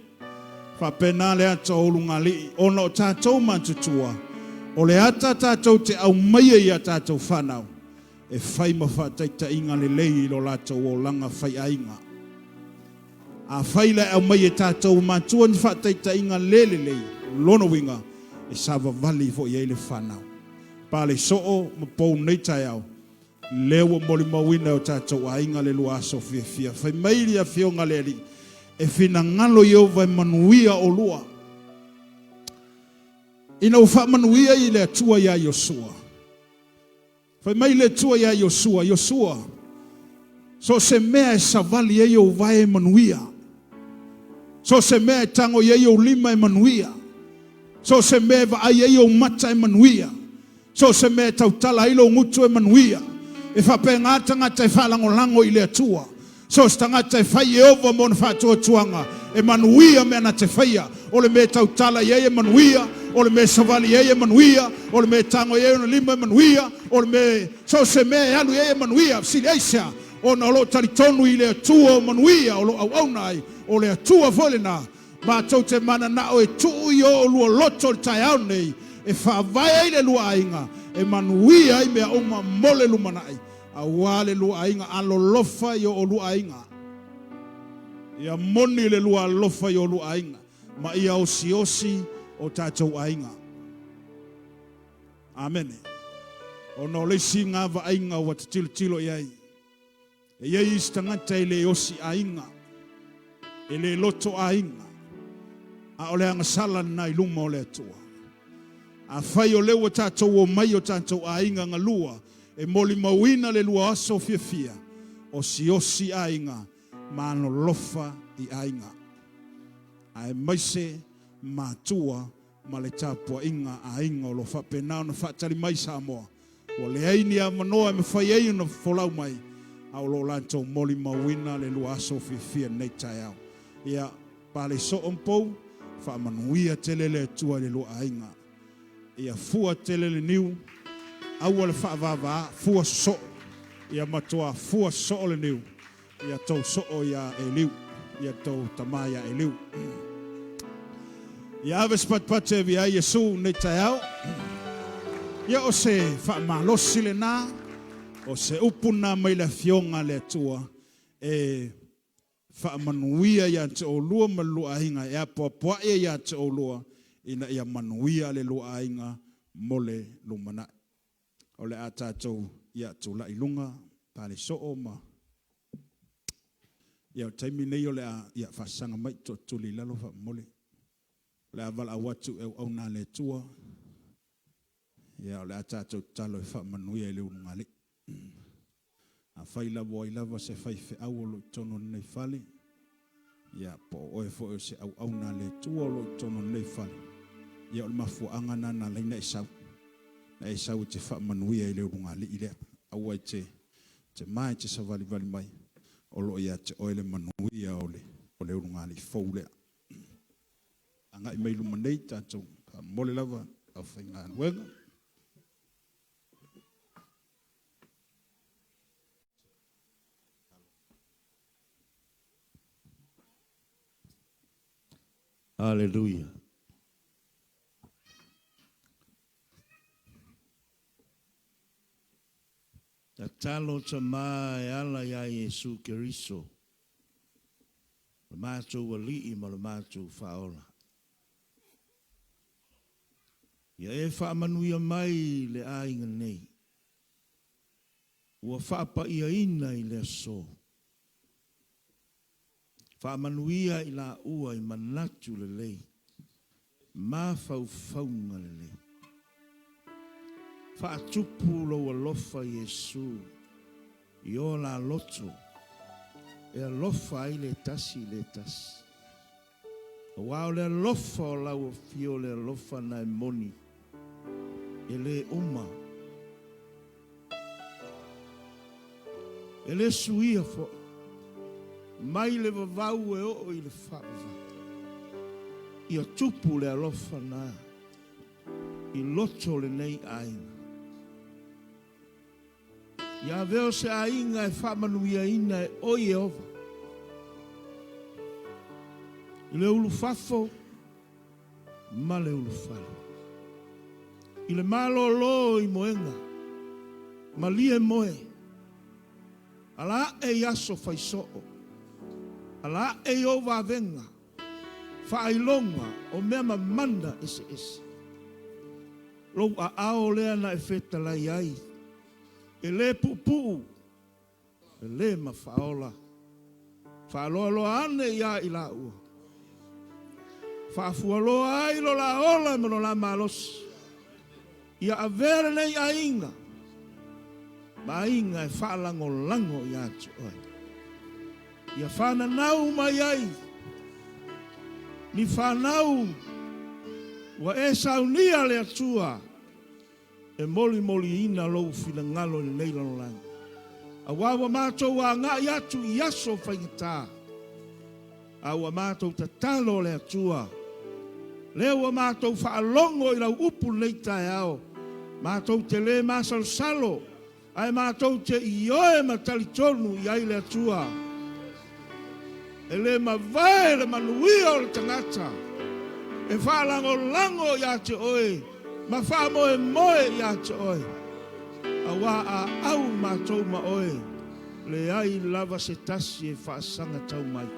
Whapena le ata o lunga li. Ona o tātou mantutua. O le ata tātou te au maia i a tātou whanau. E whai ma whataita inga le lei lo lātou o langa whai ainga. A whai le au maia tātou mantua ni whataita inga lele lei. Lono winga. E sava vali fo i eile whanau. Pale soo ma pou nei tai au. Leo moli mawina o tātou ainga le lua aso fia fia. Whai maili a fionga le li. E whina ngalo i au vai manuia o lua. Ina ufa manuia i le atua ia Yosua. Whai mai le atua ia Yosua. Yosua. So se mea e savali e o vai e manuia. So se mea e tango i o lima e manuia. So se mea va ai e o mata e manuia. So se mea tautala ilo ngutu e manuia. E whape ngata e whalango lango i le atua. So se tangata e whai e ova mon whatua tuanga. E manuia mea na te whaia. O le mea tautala i e manuia. O le mea savali e manuia. O le mea tango i o lima e manuia. O le mea so se mea e anu e manuia. Sili eisa. O na lo taritonu i le atua o manuia. O lo au au nai. O le atua volena. Ma tau te mana na o e tuu i o lua loto le tai au nei. E whaavai le lua ainga. E manuia i mea oma mole lumanai. A wale lua ainga alo lofa i o lua ainga. Ia moni le lua lofa i o lua ainga. Ma ia osi osi o tātou ainga. Amen. O no le si ngā va ainga o te tilo iai. E iai istangata i le osi ainga. E le loto ainga. A ole anga sala na iluma o le atua. A whai o lewa tātou o mai o tātou a inga ngā lua. E moli mawina le lua aso fia fia. O si osi a inga. Ma ano lofa i a inga. A e maise mātua ma le tāpua inga a inga o lo whapenao na whatari mai sa moa. O le aini a manoa me whai eio na wholau mai. A o lo lantou moli mawina le lua aso fia fia nei tai au. Ia pale so ompou. Whaamanuia tele le tua le loa ainga. Ia fua tele le niu. Aua le whaavava, fua so. Ia matua fua so le niu. Ia tau so ia e liu. Ia tau tamaya e liu. Ia aves patpate via Yesu ne tai au. Ia o se whaamalosi le nā. O se upuna mai le fionga le tua. E whaamanuia ia te o lua ma lua ainga. E apoa e ia te o lua. Ina ia manuia le lua ainga mole lumana. O le a tātou ia tu la ilunga. Pale so ma. Ia o taimi nei o le a ia whasanga mai to tuli lalo wha mole. Le a wala watu e au nā le tua. Ia o le a tātou talo e whaamanuia le ununga le. A whai lava i lava se whai whi au o lo tono nei whale. Ia po oe fo e se au nā le tua o lo tono nei whale. Ia o le mafuanga na leina e sau. Na e sau te whaamanuia i le ununga le i lea. Au ai te mai te savali vali mai. O lo ia te oe le manuia o le ununga le fau lea. Anga i meilu manei tātou. Mole lava au whai ngā nuenga. Hallelujah. Ta talo ta mai ala ya Yesu Keriso. Le mātou wali ma le mātou whaola. Ia e whaamanuia mai le ainga nei. Ua whaapa ia ina i le so. Whaamanuia i la ua i manatu le lei. Mā whauwhaunga le lei. Whaatupu lo alofa Yesu. I o la loto. E alofa i le tasi le tasi. Wao le alofa o lau fio le alofa na e moni. E le uma. E le suia fo. Mai le vavau e o i le whaava. I a tupu le alofa na. I loto le nei aina. Ia veo se ainga e whamanuia ina e oi e ova. I le ulu fafo ma le ulufalo. I le malolo i moenga, ma lie moe, ala e yaso faisoo, ala e o vavenga, whailonga o mea mamanda ese ese. Lou a ao lea na e feta lai ai, e le pupu, e le ma whaola, whaaloaloa ane ia i la ua. Whaafualoa ai lo la ola me lo la malos. Ia a vera nei a inga. Ma inga e whaalango lango i atu oi. Ia whananau mai ai. Ni whanau. Wa e saunia le atua. E moli moli ina lou fila ngalo ni nei lano lango. A wawa mātou a ngā i atu i aso whaingatā. A wa mātou ta talo le atua. Leo mātou whaalongo i lau upu nei tae ao. Mātou te le māsal salo. Ai mātou te ioe ma talitonu i ai le atua. E le ma vai le manuia o le tangata. E whaalango lango i ate oe. Ma whaamoe moe i ate oe. A wā a au mātou ma oe. Le ai lava se tasi e whaasanga tau mai.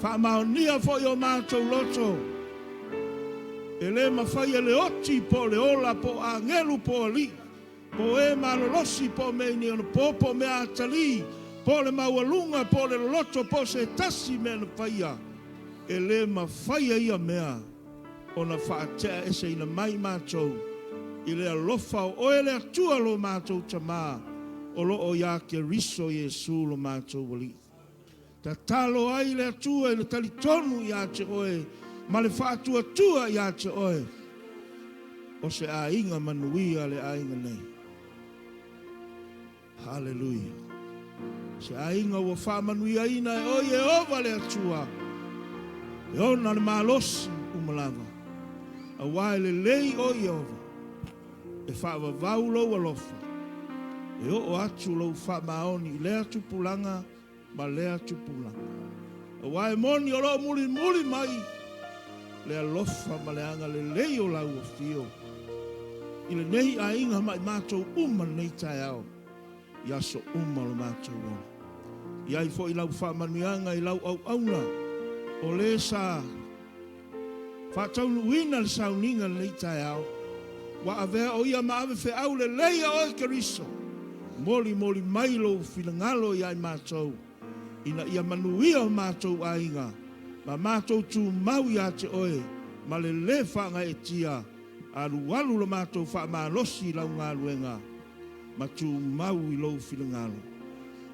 Whaamaonia fo i o mātou loto. E le mawhai e le oti po le ola po a ngelu po li. Po e malolosi po me ni ono po me atali. Po le maualunga po le loto po se tasi me na whaia. E le mawhai e ia mea. O na whaatea e se ina mai mātou. I le alofa o e le atua lo mātou tamā. O lo o ia ke riso Jesu lo mātou wali. Ta talo ai le atua e le talitonu ia te oe. Ma le whaatua tua i ate oe. O se a inga manuia le a inga nei. Hallelujah. Se a inga wa whaamanuia ina e oe e ova le atua. E ona le malosi umalava. A wae le lei oe ova. E whaava vaulo alofa. E o atu lau whaamaoni i lea tupulanga ma lea tupulanga. A wae moni o lo muli muli mai. Le alofa ma le anga le lei o lau o fio. I le nei a inga mai mātou uma nei tae ao. I aso uma lo mātou o. I ai fo i lau whaamanuanga i lau au auna. O le sa. Whataunu wina le sauninga nei tae ao. Wa avea o ia maawe fe au le lei a oe keriso. Moli moli mailo filangalo i ai mātou. Ina ia manuia o mātou a inga. Ma mātou tū mau i ate oe, ma le le whanga e tia, alu walu lo mātou wha mā losi lau ngā luenga, ma tū mau i lau whilangalo.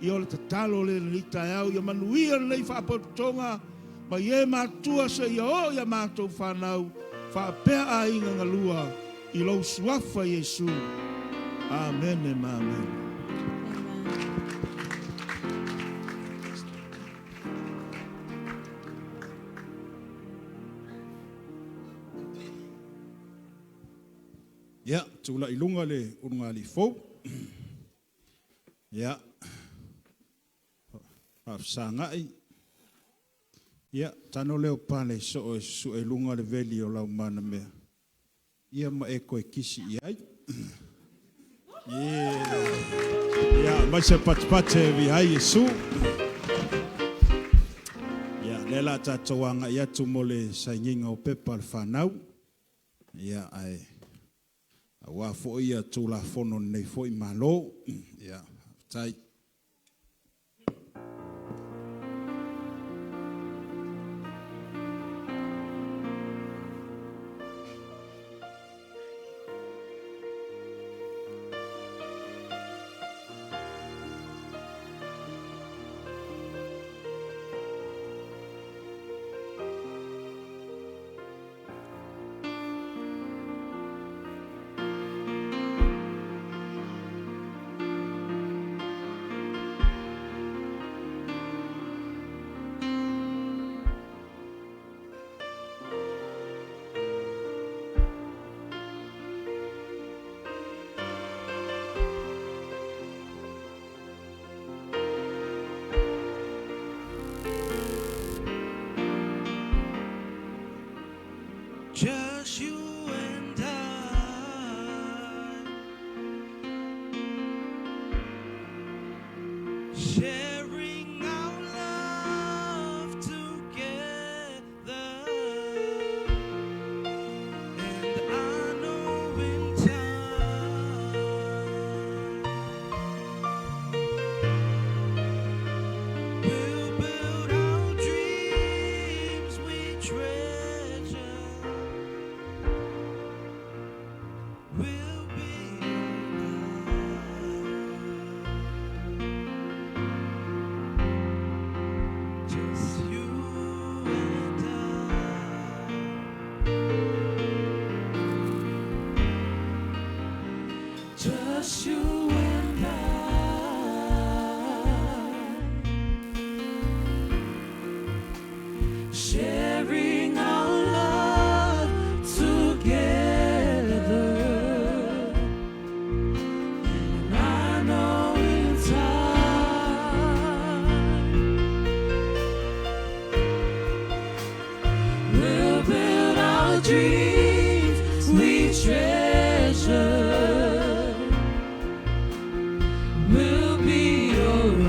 I ole ta talo le ni tae au, ia manuia nei whapotonga, ma ie mātua se ia o ia mātou whanau, whapea a inga ngalua, i lau suafa Jesu. Amen e amen. Ia, tūla i lunga le urunga li fau. Ia, hafsangai. Ia, tano leo pale so o su e lunga le veli o lau mana mea. Ia ma e koe kisi i ai. Ia, mai se patpate vi hai Jesu. Ia, lela tatawanga ia tu mole sainginga o pepa al whanau. Ia, ai. Wa fo ia tula fono nei fo i malo. Ia, tai. just you and I, sharing our love together. And I know in time we'll build our dreams we treasure. We'll be alright.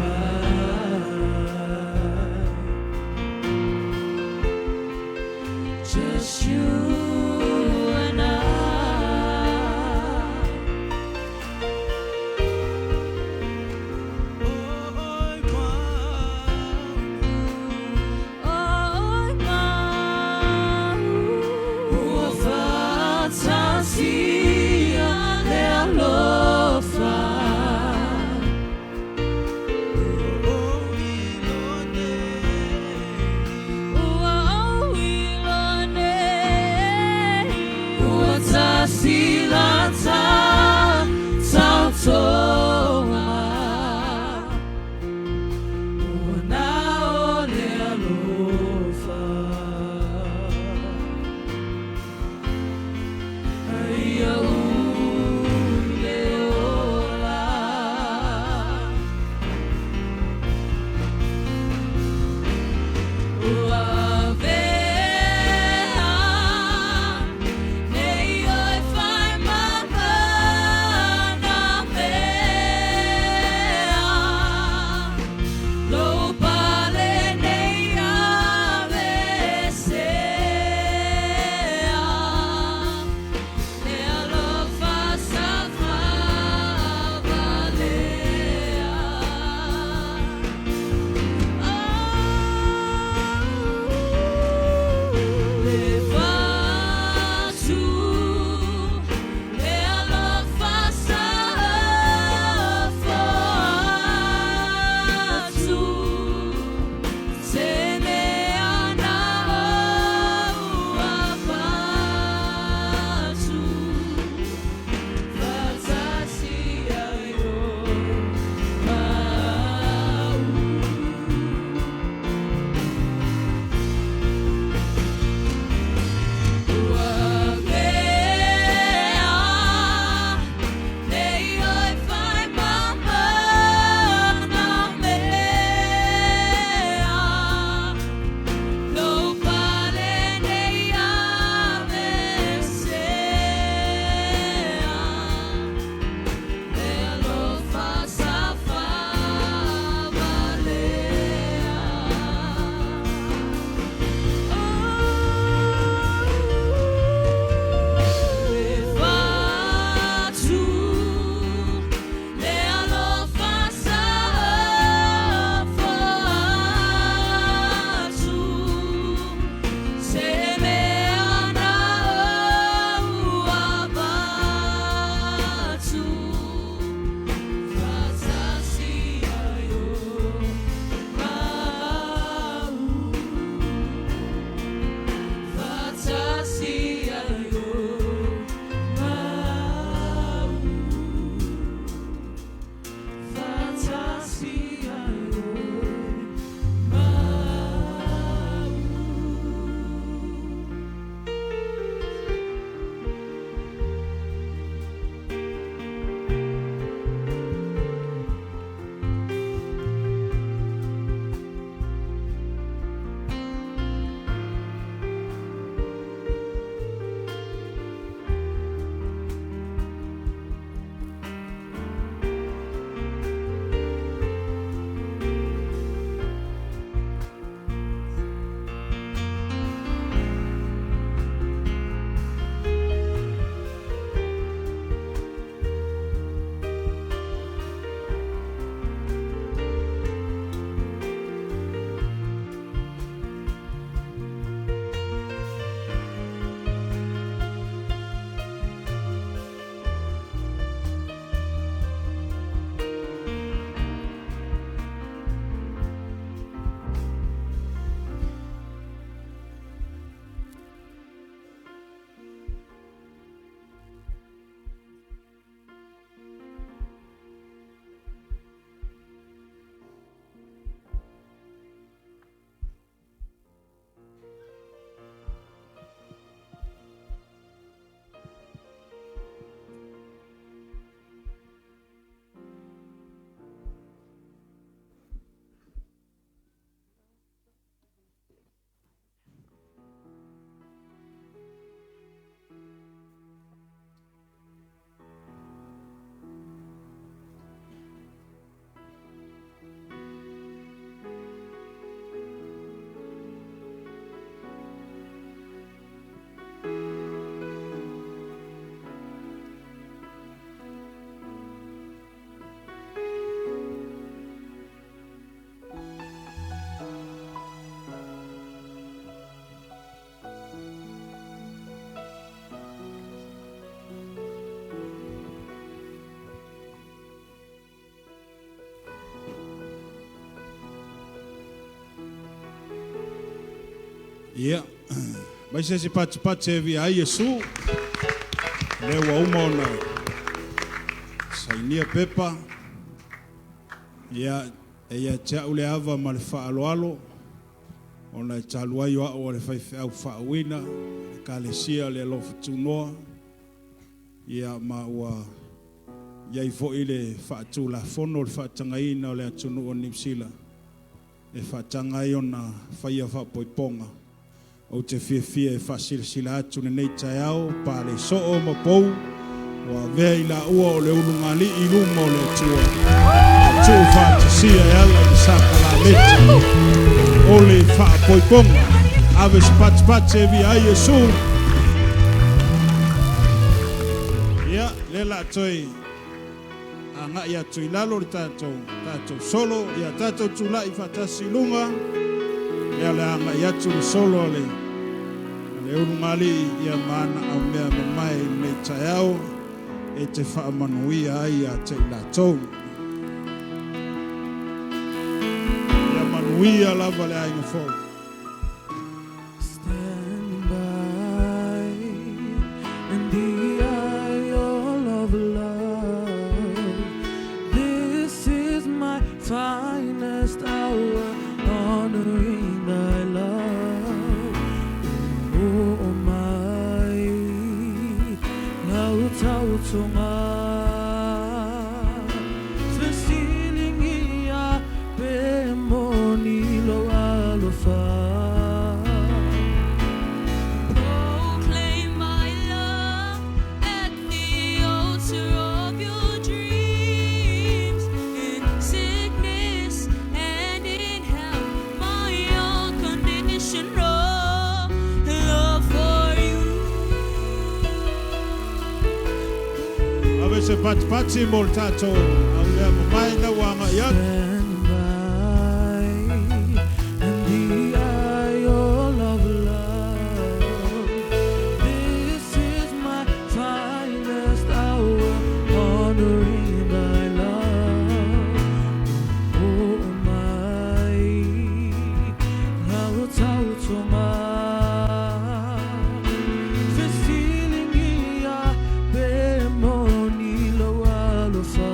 Just you and I. May I find Ia. Mai se pati e vi ai Yesu. Le wa uma ona. Sainia pepa. Ia ia tia ule ava ma le whaaloalo. Ona e talua i wao o le whaife au whaawina. Ka le sia le alofa tunoa. Ia ma ua iai fo i le whaatu la fono le whaatangaina o le atunu o Nimsila. E whaatangai ona whaia whaapoiponga. O te fia e whaasilasila atu nei tai au, pa le soo ma pou, wa vea i la ua o le ulungali i luma o le atua. Atua whaatisia e ala i saka la leti. O le whaapoiponga, ave se pati e vi ai Yesu. Ia, le la toi, anga ia tui lalo le tātou solo, ia tātou tula i whaatasi lunga, ia le anga ia tui solo le urungali ia mana au mea mamai nei tai au, e te whaamanuia ai a te ilatou. Ia manuia lava le ainga fōu. Stand by in the eye of love. This is my finest hour, honoring thy love. Oh my, now tautonga, festiling ia pe moni lo alofa. Proclaim my love at the altar of your dreams, in sickness and in health, my unconditional love for you. Ave se pati mo le tātou, au mea mamai na wanga ia. Stand by in the eye of love. This is my finest hour, honoring thy love. Oh my, now tautonga, festiling ia pe moni lo alofa.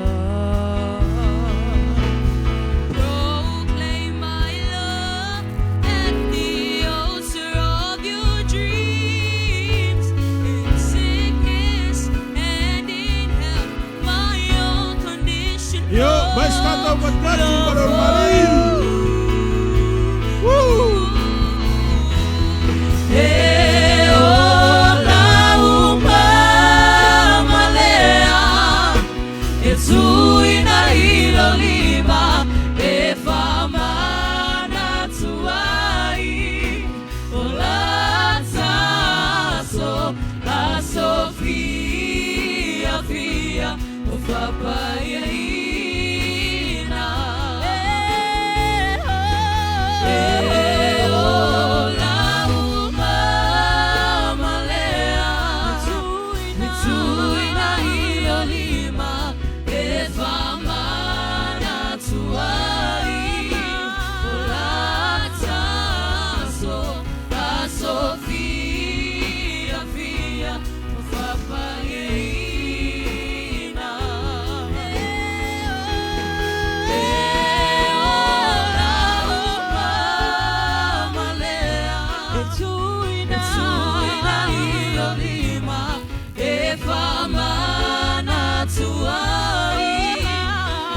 Proclaim my love at the altar of your dreams, in sickness and in health, my unconditional Yo, vai estar tão pati para o marido. E ola uma malea, e tuina ilo lima, e famana tuai, ola taso, la Sofia, fia, o papai ina. E ola uma malea, e tuina ilo lima, e famana tuai, ola taso, la Sofia, fia, o papai ina. E ola uma malea, e tuina ilo lima, e famana tuai,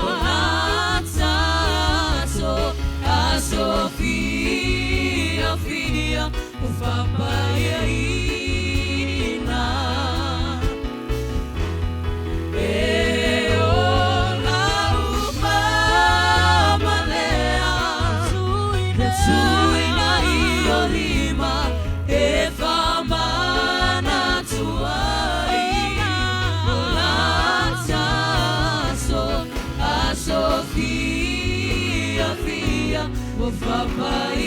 ola taso, a Sofia, fia, o papai ina. E ola uma malea, e tuina ilo lima, e famana tuai, ola taso, a Sofia, fia, o papai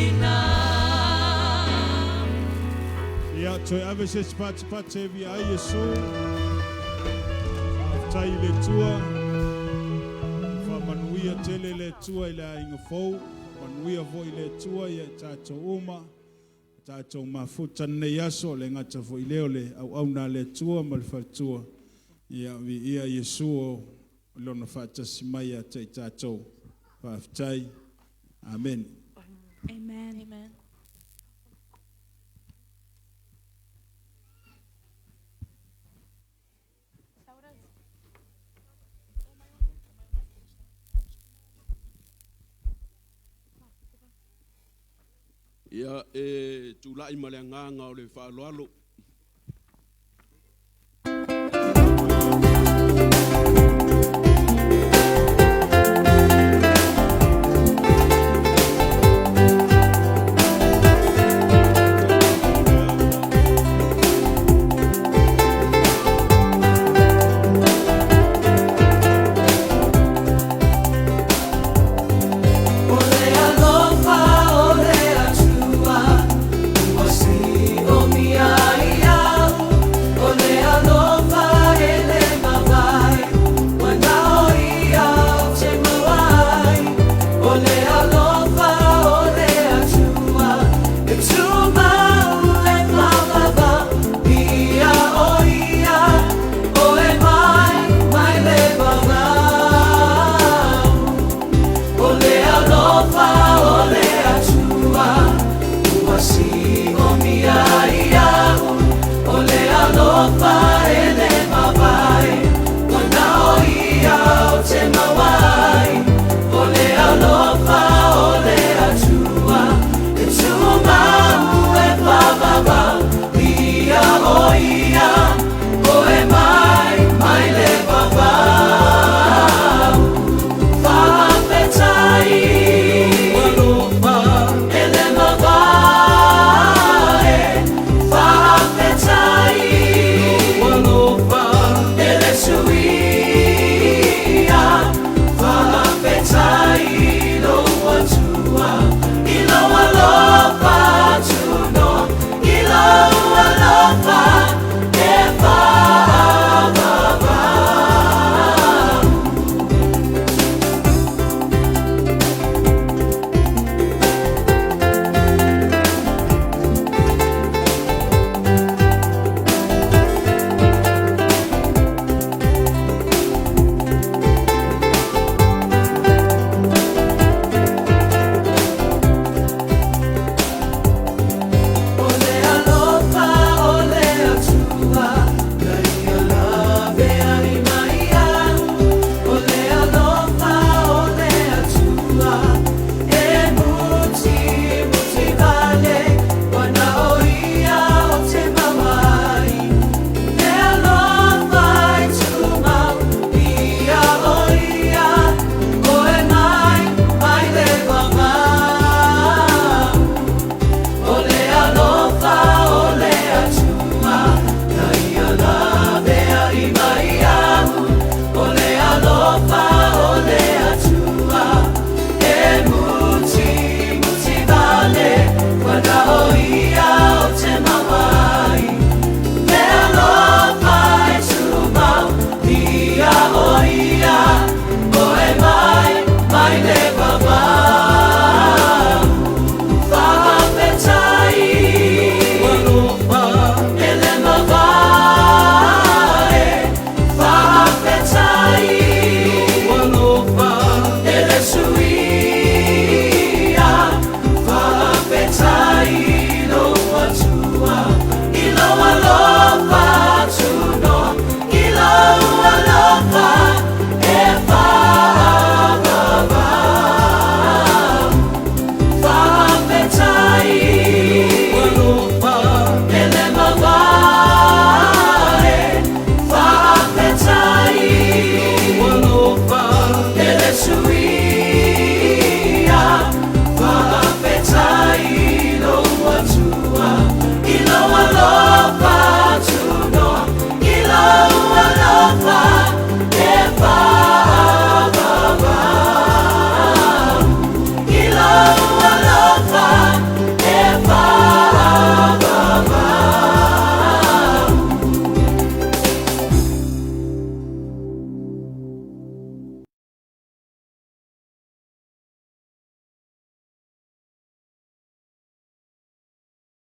ina. Ia toi ave se pati e vi ai Yesu. Tai le tua. Whamanuia tele le tua i le ainga fōu. Manuia vo i le tua ia tātou uma, tātou mafuta nei aso le ngata vo i leo le au na le tua ma le whatua. Ia vi ia Yesu o lona whatasi mai a te tātou whaftai. Amen. Amen. Amen. Ia tūlai ma le nganga o le whaaloalo. Ole alofa